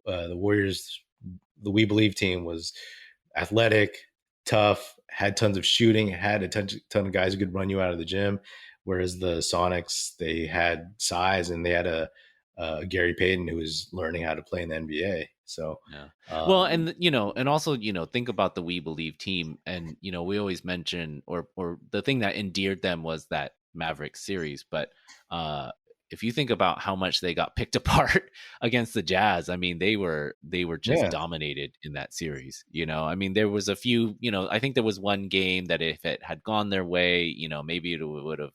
the Warriors, the We Believe team was athletic, tough, had tons of shooting, had a ton of guys who could run you out of the gym. Whereas the Sonics, they had size and they had a Gary Payton who was learning how to play in the NBA. So, well, and and also, think about the We Believe team, and we always mention, or the thing that endeared them was that Mavericks series. But if you think about how much they got picked apart against the Jazz, I mean, they were just dominated in that series. I mean, there was a few, I think there was one game that if it had gone their way, maybe it would have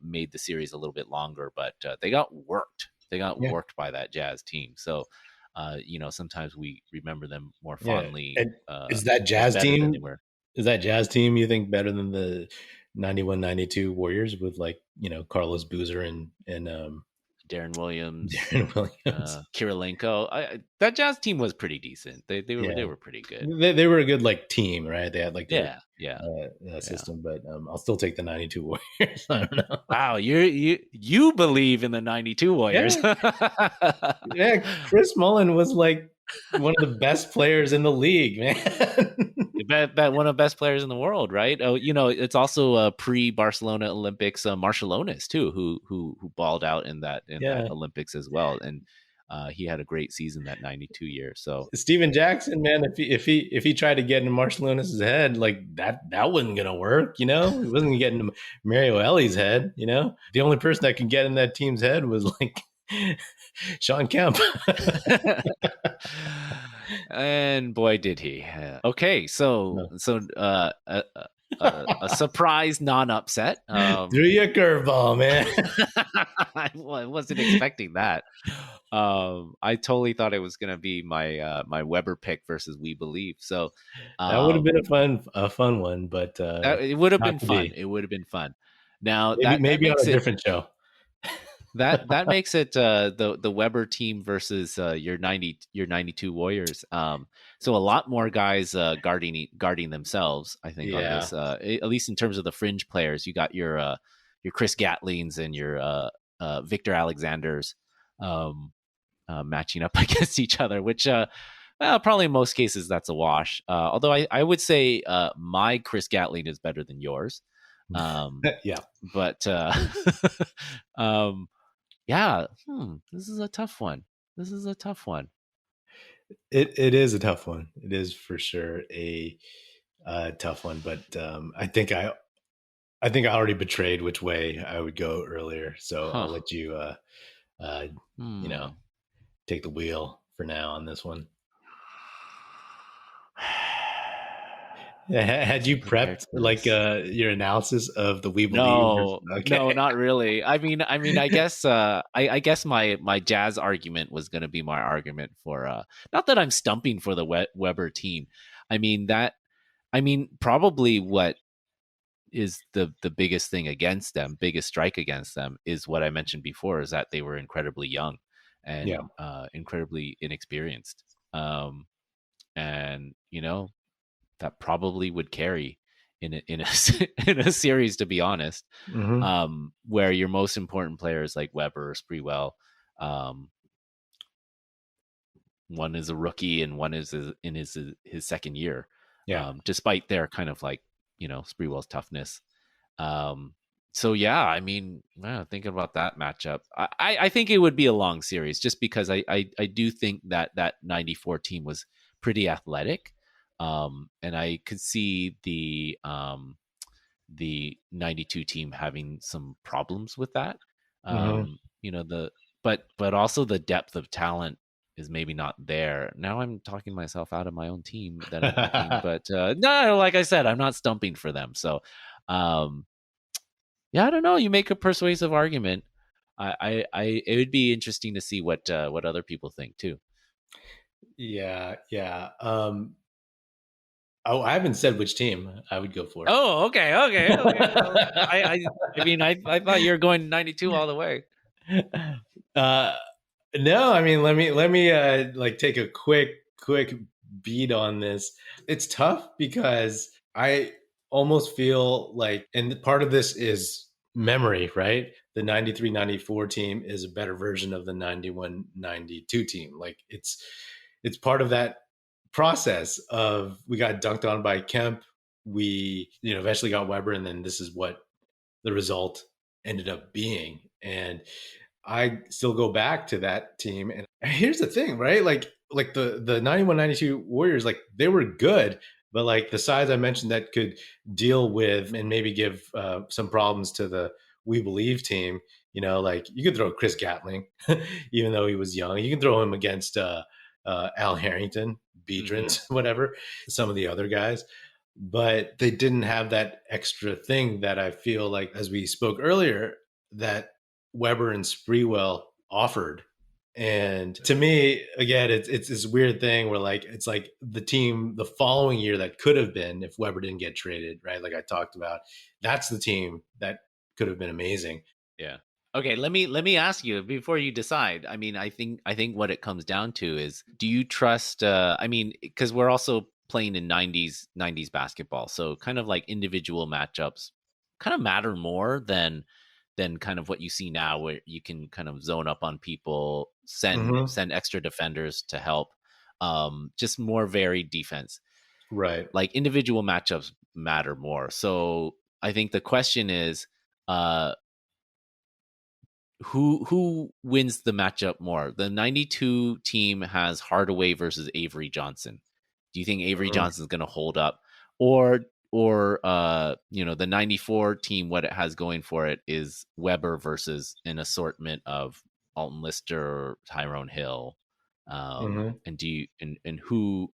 made the series a little bit longer, but they got worked. They got worked by that Jazz team. So, sometimes we remember them more fondly. Is that Jazz team? Is that Jazz team you think better than the 91-92 Warriors with Carlos Boozer and Darren Williams, Kirilenko? That Jazz team was pretty decent. They were pretty good. They were a good team, right? They had system, but I'll still take the 92 Warriors. I don't know. Wow, you believe in the 92 Warriors? Yeah, Chris Mullin was like one of the best players in the league, man. Bet one of the best players in the world, right? Oh, it's also pre-Barcelona Olympics Marshallonis too, who balled out in that Olympics as well, and he had a great season that 92 year. So Steven Jackson, man, if he tried to get into Marshallonis' head, like that wasn't gonna work, He wasn't gonna get into Mario Ellie's head, The only person that could get in that team's head was Shawn Kemp. And boy, did he. Okay, so a surprise non-upset. Threw you a curveball, man. I wasn't expecting that. I totally thought it was going to be my my Webber pick versus We Believe. So that would have been a fun one, but it would have been fun. It would have been fun. Now maybe on a different show. that makes it the Webber team versus your 92 Warriors. So a lot more guys guarding themselves, I think, on this. At least in terms of the fringe players, you got your Chris Gatlings and your Victor Alexanders matching up against each other, which probably in most cases that's a wash. Although I would say my Chris Gatling is better than yours. But this is a tough one. It is a tough one. It is for sure a tough one. But I think I already betrayed which way I would go earlier. So I'll let you, take the wheel for now on this one. Had you prepped your analysis of the We Believe? No, not really. I mean, I guess I guess my Jazz argument was going to be my argument for not that I'm stumping for the Webber team. I mean probably what is the biggest thing against them, biggest strike against them is what I mentioned before, is that they were incredibly young. and incredibly inexperienced. And that probably would carry in a in a series, to be honest, where your most important players like Webber or Sprewell, one is a rookie and one is in his second year, despite their kind of like Sprewell's toughness. So yeah, I mean, thinking about that matchup, I think it would be a long series, just because I do think that 94 team was pretty athletic, and I could see the 92 team having some problems with that. But also the depth of talent is maybe not there. Now I'm talking myself out of my own team that I'm picking, but no, like I said, I'm not stumping for them. So, yeah, I don't know. You make a persuasive argument. It would be interesting to see what other people think too. Yeah. I haven't said which team I would go for. Oh, okay. Well, I mean, I thought you were going 92 all the way. No, I mean, let me like take a quick beat on this. It's tough because I almost feel like, and part of this is memory, right? The 93-94 team is a better version of the 91-92 team. Like it's part of that process of, we got dunked on by Kemp. We, eventually got Webber, and then this is what the result ended up being. And I still go back to that team. And here's the thing, right? Like the 91-92 Warriors, like they were good, but like the sides I mentioned that could deal with and maybe give some problems to the We Believe team, like you could throw Chris Gatling, even though he was young. You can throw him against Al Harrington, Biedrins, whatever, some of the other guys. But they didn't have that extra thing that I feel like, as we spoke earlier, that Webber and Sprewell offered. And to me, again, it's this weird thing where like it's like the team the following year that could have been, if Webber didn't get traded, right? Like I talked about, that's the team that could have been amazing. Yeah. Okay, let me ask you before you decide. I mean, I think what it comes down to is, do you trust I mean, because we're also playing in 90s basketball, so kind of like individual matchups kind of matter more than kind of what you see now, where you can kind of zone up on people, send extra defenders to help, just more varied defense, right? Like individual matchups matter more. So I think the question is, who wins the matchup more? The 92 team has Hardaway versus Avery Johnson. Do you think Avery Johnson's going to hold up, or the 94 team, what it has going for it is Webber versus an assortment of Alton Lister, Tyrone Hill, and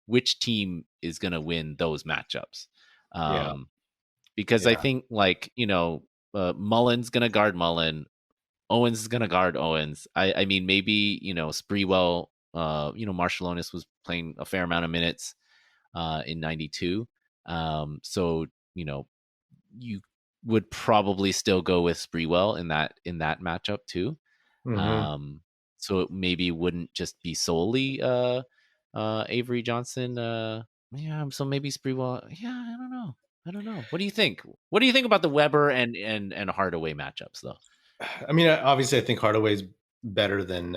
which team is going to win those matchups? Because I think like Mullen's going to guard Mullen, Owens is going to guard Owens. I mean, maybe Sprewell, Marshallonis was playing a fair amount of minutes in 92. So, you would probably still go with Sprewell in that matchup too. So it maybe wouldn't just be solely Avery Johnson. So maybe Sprewell. Yeah, I don't know. What do you think? What do you think about the Webber and Hardaway matchups, though? I mean, obviously, I think Hardaway's better than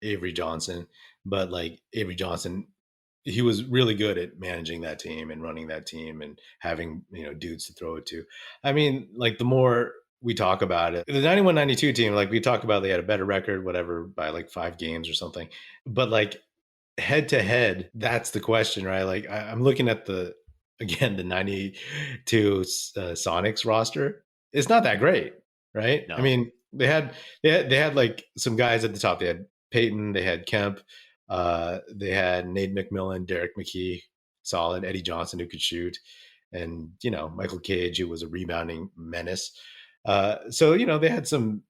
Avery Johnson, but like Avery Johnson, he was really good at managing that team and running that team and having dudes to throw it to. I mean, like the more we talk about it, the 91-92 team, like we talked about, they had a better record, whatever, by like 5 games or something. But like head to head, that's the question, right? Like I'm looking at the 92 Sonics roster. It's not that great, right? No. I mean, they had like some guys at the top. They had Peyton, they had Kemp, they had Nate McMillan, Derek McKee, solid, Eddie Johnson, who could shoot, and Michael Cage, who was a rebounding menace. So they had some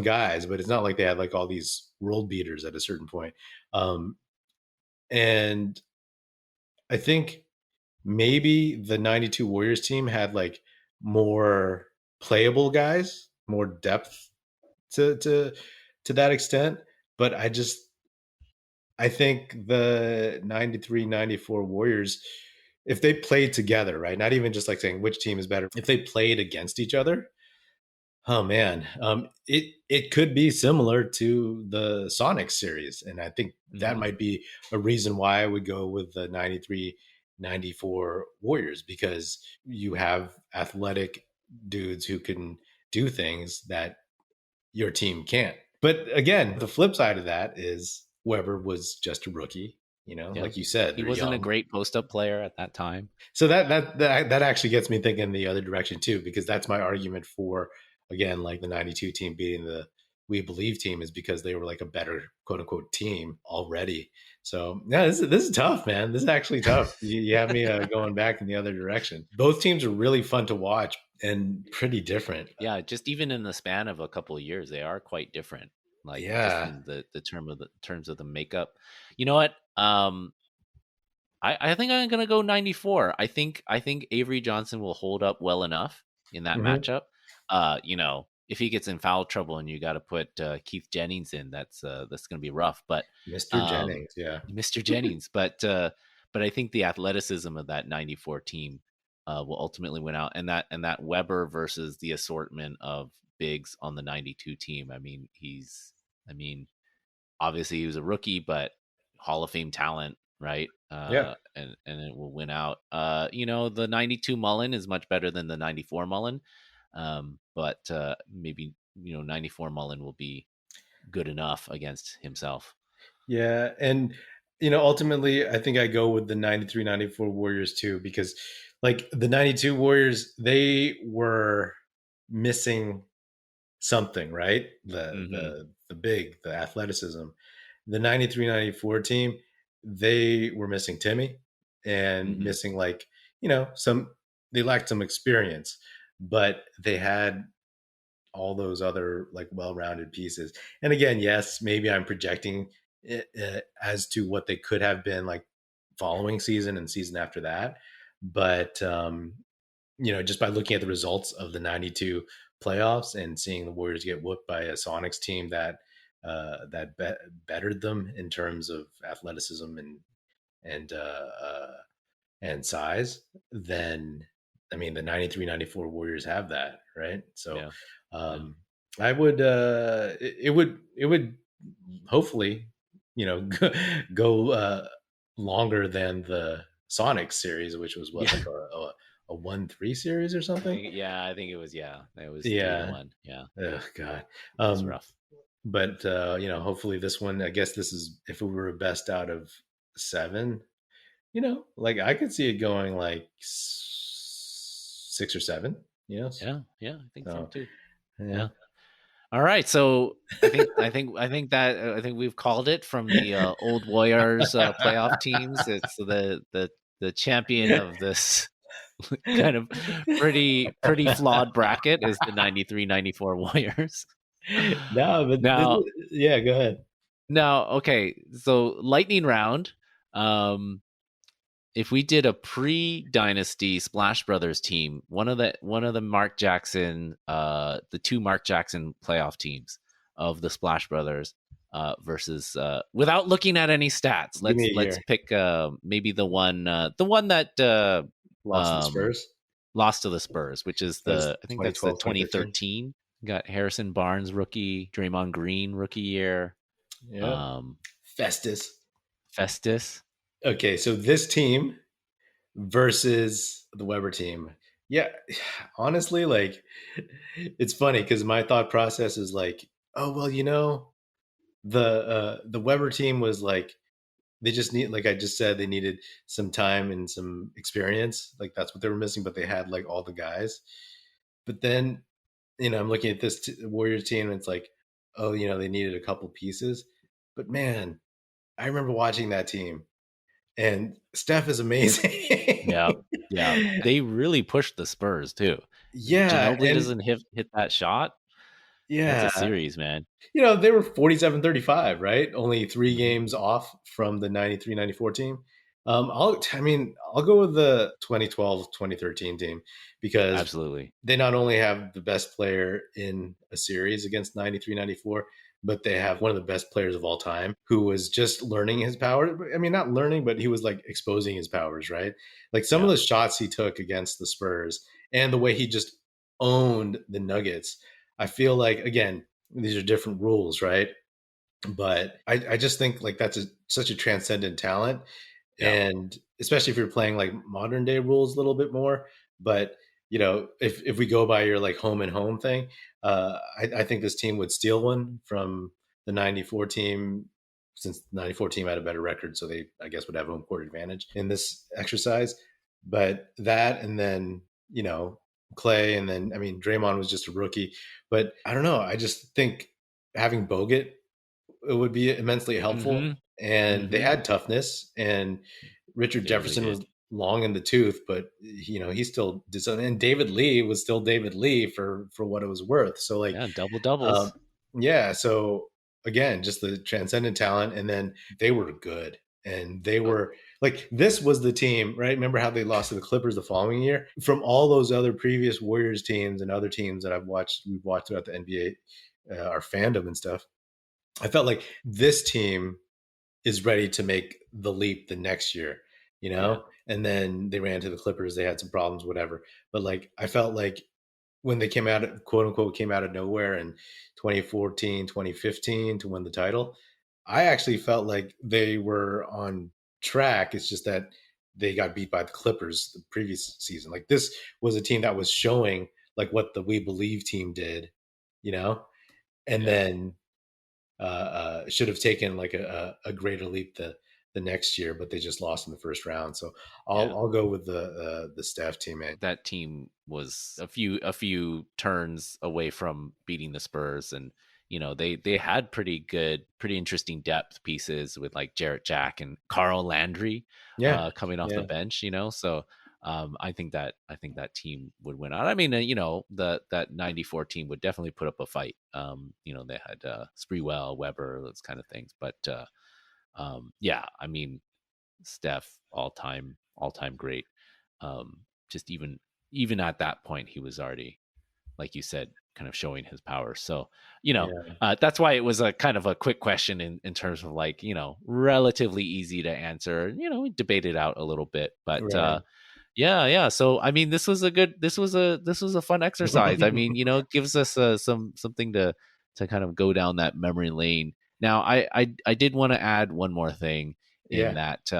guys, but it's not like they had like all these world beaters at a certain point. And I think maybe the 92 Warriors team had like more playable guys, more depth to to that extent, but I think the 93-94 Warriors, if they played together, right? Not even just like saying which team is better. If they played against each other, oh man, it could be similar to the Sonics series, and I think that might be a reason why I would go with the 93-94 Warriors, because you have athletic dudes who can do things that your team can't. But again, the flip side of that is Webber was just a rookie. Like you said, he wasn't young. A great post-up player at that time. So that actually gets me thinking the other direction too, because that's my argument for, again, like the 92 team beating the We Believe team, is because they were like a better quote unquote team already. So yeah, this is tough, man. This is actually tough. You have me going back in the other direction. Both teams are really fun to watch and pretty different. Yeah, just even in the span of a couple of years, they are quite different. Like, yeah, just in the terms of the makeup. You know what? I think I'm gonna go 94. I think Avery Johnson will hold up well enough in that matchup. If he gets in foul trouble and you got to put Keith Jennings in, that's gonna be rough. But Mr. Jennings, Mr. Jennings. But I think the athleticism of that 94 team will ultimately win out, and that Webber versus the assortment of bigs on the 92 team. I mean, obviously he was a rookie, but Hall of Fame talent. Right. And it will win out. The 92 Mullen is much better than the 94 Mullen. But maybe, 94 Mullen will be good enough against himself. Yeah. And, ultimately I think I go with the 93-94 Warriors too, because like the 92 Warriors, they were missing something, right? The athleticism. The 93-94 team, they were missing Timmy and missing they lacked some experience, but they had all those other like well-rounded pieces. And again, yes, maybe I'm projecting it, as to what they could have been like following season and season after that. But, just by looking at the results of the 92 playoffs and seeing the Warriors get whooped by a Sonics team that bettered them in terms of athleticism and size, then I mean the 93-94 Warriors have that, right? So I would it would hopefully go longer than the Sonic series, which was like a 1-3 series or something. I think it was. It was 3-1. Yeah. Oh God, that's rough. But hopefully this one. I guess this is, if it were a best out of 7. Like I could see it going like 6 or 7. Yeah, I think so too. Yeah. All right, so I think we've called it from the old Warriors playoff teams. It's the champion of this kind of pretty flawed bracket is the 93-94 Warriors. No, but now, go ahead. Now, okay, so lightning round. If we did a pre-dynasty Splash Brothers team, one of the Mark Jackson, the two Mark Jackson playoff teams of the Splash Brothers, versus without looking at any stats, let's pick maybe the one that lost to the Spurs. Lost to the Spurs, which is I think that's the 2013. Got Harrison Barnes rookie, Draymond Green rookie year. Yeah. Festus. Okay, so this team versus the Webber team. Yeah, honestly, like it's funny because my thought process is like, oh well, the Webber team was like, they just need, like I just said, they needed some time and some experience. Like that's what they were missing, but they had like all the guys. But then, I'm looking at this Warriors team and it's like, oh, they needed a couple pieces. But man, I remember watching that team. And Steph is amazing. yeah. They really pushed the Spurs too. Yeah. Ginobili doesn't hit that shot. Yeah. That's a series, man. They were 47-35, right? Only 3 games off from the 93-94 team. I'll go with the 2012-2013 team because absolutely, they not only have the best player in a series against 93-94, but they have one of the best players of all time who was just learning his power. I mean, not learning, but he was like exposing his powers, right? Like some of the shots he took against the Spurs and the way he just owned the Nuggets. I feel like, again, these are different rules, right? But I just think like that's such a transcendent talent. And especially if you're playing like modern day rules a little bit more. But if we go by your like home and home thing, I think this team would steal one from the 94 team, since the 94 team had a better record. So they, I guess, would have home court advantage in this exercise. But that, and then, Clay, and then, I mean, Draymond was just a rookie. But I don't know. I just think having Bogut, it would be immensely helpful. And they had toughness, and Richard Jefferson was long in the tooth, but he still did something. And David Lee was still David Lee for what it was worth. So like, double doubles. So again, just the transcendent talent. And then they were good, and they were like, this was the team, right? Remember how they lost to the Clippers the following year? From all those other previous Warriors teams and other teams that we've watched throughout the NBA, our fandom and stuff, I felt like this team is ready to make the leap the next year, and then they ran to the Clippers. They had some problems, whatever. But like, I felt like when they came out, quote unquote, came out of nowhere in 2014, 2015 to win the title, I actually felt like they were on track. It's just that they got beat by the Clippers the previous season. Like, this was a team that was showing like what the We Believe team did, and then should have taken like a greater leap the next year, but they just lost in the first round. So I'll go with the Steph team, man. That team was a few turns away from beating the Spurs, and they had pretty interesting depth pieces with like Jarrett Jack and Carl Landry coming off the bench. So I think that team would win out. I mean, that 94 team would definitely put up a fight. They had Sprewell-Webber, those kind of things. But I mean, Steph, all time great. Just even at that point, he was already, like you said, kind of showing his power. So, that's why it was a kind of a quick question in terms of like, relatively easy to answer. We debated out a little bit, but right. Yeah. So, I mean, this was a fun exercise. I mean, it gives us something to kind of go down that memory lane. Now, I did want to add one more thing in that,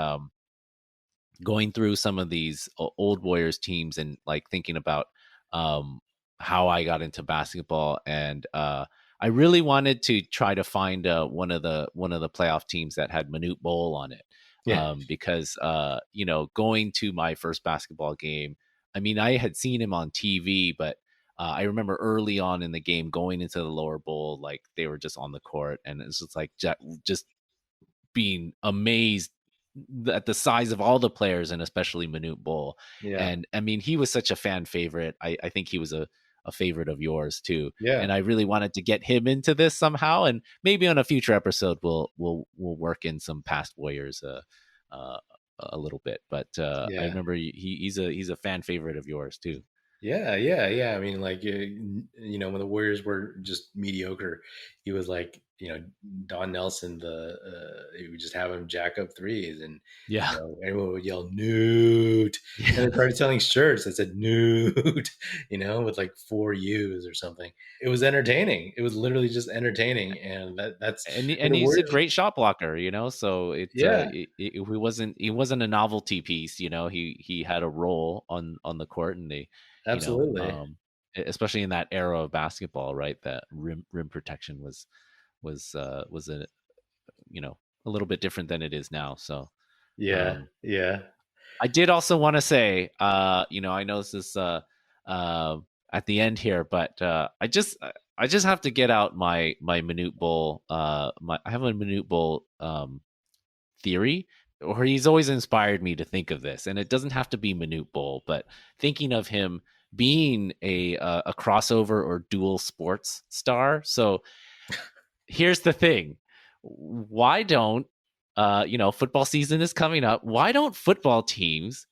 going through some of these old Warriors teams and like thinking about how I got into basketball, and I really wanted to try to find one of the playoff teams that had Manute Bol on it. Because going to my first basketball game, I mean, I had seen him on TV, but I remember early on in the game going into the lower bowl, like they were just on the court, and it's just like just being amazed at the size of all the players, and especially Manute Bol. And I mean, he was such a fan favorite. I think he was a favorite of yours too. And I really wanted to get him into this somehow, and maybe on a future episode we'll work in some past Warriors a little bit. But I remember he's a fan favorite of yours too. Yeah. I mean, like, when the Warriors were just mediocre, he was like, Don Nelson, he would just have him jack up threes, and everyone would yell "Newt," and they started selling shirts that said "Newt," with like 4 U's or something. It was entertaining. It was literally just entertaining, and that's and he's a great shot blocker, So he wasn't a novelty piece, he had a role on the court, and they. Absolutely. Especially in that era of basketball, right? That rim protection was a little bit different than it is now. So I did also want to say, I know this is at the end here, but I just have to get out my Manute Bol. I have a Manute Bol theory, or he's always inspired me to think of this, and it doesn't have to be Manute Bol, but thinking of him being a crossover or dual sports star. So here's the thing: why don't football season is coming up? Why don't football teams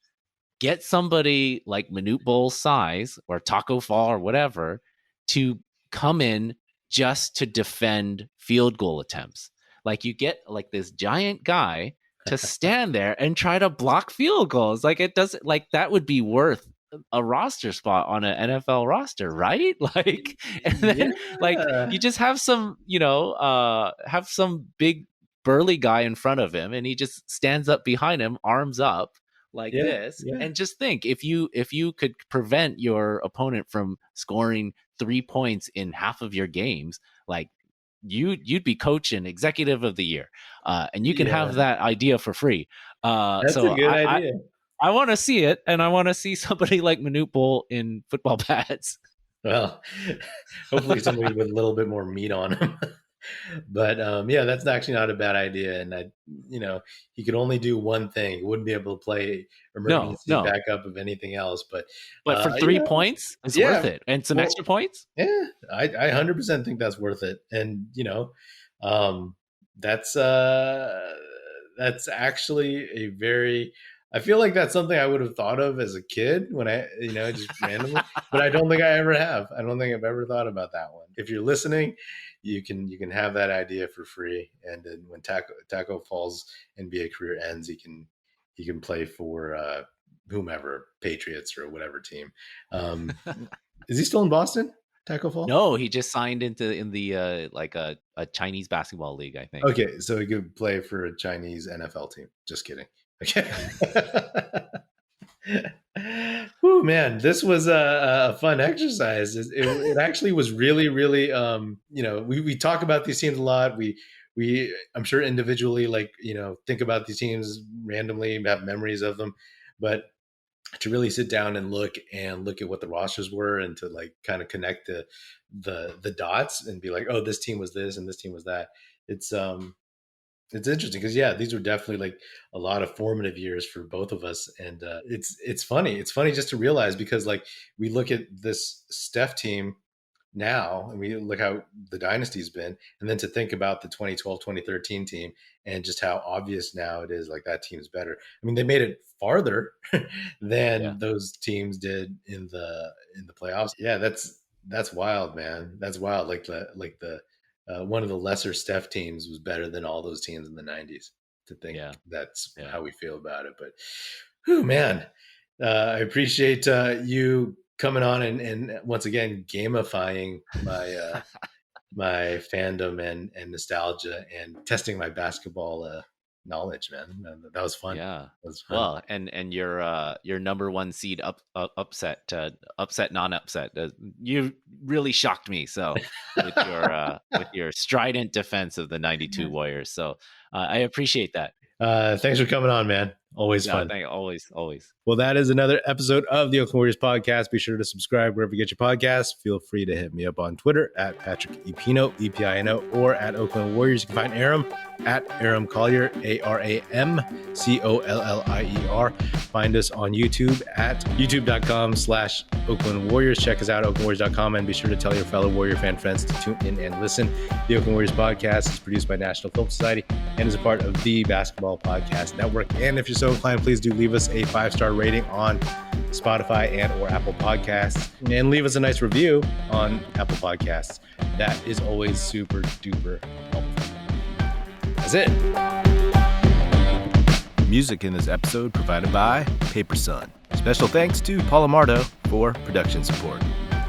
get somebody like Manute Bol's size, or Taco Fall or whatever, to come in just to defend field goal attempts. Like you get like this giant guy to stand there and try to block field goals. Like it doesn't, like that would be worth a roster spot on an NFL roster, right? Like, and then like you just have some, have some big burly guy in front of him and he just stands up behind him, arms up like this. And just think, if you could prevent your opponent from scoring 3 points in half of your games, like you'd be coaching executive of the year, and you can have that idea for free. That's a good idea. I want to see it, and I want to see somebody like Manute Bol in football pads. Well, hopefully somebody with a little bit more meat on him. But that's actually not a bad idea. And he could only do one thing. He wouldn't be able to play emergency backup of anything else. But for 3 points, it's worth it, and some extra points. Yeah, I 100% think that's worth it. And that's actually a very. I feel like that's something I would have thought of as a kid when I, just randomly. But I don't think I ever have. I don't think I've ever thought about that one. If you're listening, you can have that idea for free. And then when Taco Fall's NBA career ends, he can play for whomever, Patriots or whatever team. Is he still in Boston, Taco Fall? No, he just signed in the like a Chinese basketball league, I think. Okay, so he could play for a Chinese NFL team. Just kidding. Okay. Whew, man, this was a fun exercise. It actually was really, really, we talk about these teams a lot. We I'm sure individually, think about these teams randomly, have memories of them, but to really sit down and look at what the rosters were and to like kind of connect the dots and be like, oh, this team was this and this team was that. It's interesting because these were definitely like a lot of formative years for both of us, and it's funny. It's funny just to realize because like we look at this Steph team now and we look how the dynasty's been, and then to think about the 2012-2013 team and just how obvious now it is like that team is better. I mean, they made it farther than those teams did in the playoffs. Yeah, that's wild, man. That's wild. Like the one of the lesser Steph teams was better than all those teams in the 90s. To think that's how we feel about it. But, whew, man, I appreciate you coming on and once again gamifying my my fandom and nostalgia and testing my basketball knowledge, man. That was fun. Yeah, that was fun. Well, and your number one seed upset non-upset. You really shocked me. So with your strident defense of the '92 Warriors. So I appreciate that. Thanks for coming on, man. Always fun. Always. Well, that is another episode of the Oakland Warriors podcast. Be sure to subscribe wherever you get your podcasts. Feel free to hit me up on Twitter at Patrick Epino, EPINO, or at Oakland Warriors. You can find Aram at Aram Collier, ARAM COLLIER. Find us on YouTube at youtube.com/Oakland Warriors. Check us out, oaklandwarriors.com, and be sure to tell your fellow Warrior fan friends to tune in and listen. The Oakland Warriors podcast is produced by National Film Society and is a part of the Basketball Podcast Network. And if you're so inclined, please do leave us a 5-star rating on Spotify and or Apple Podcasts, and leave us a nice review on Apple Podcasts. That is always super duper helpful. That's it. Music in this episode provided by Paper Sun. Special thanks to Paul Amardo for production support.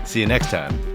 See you next time.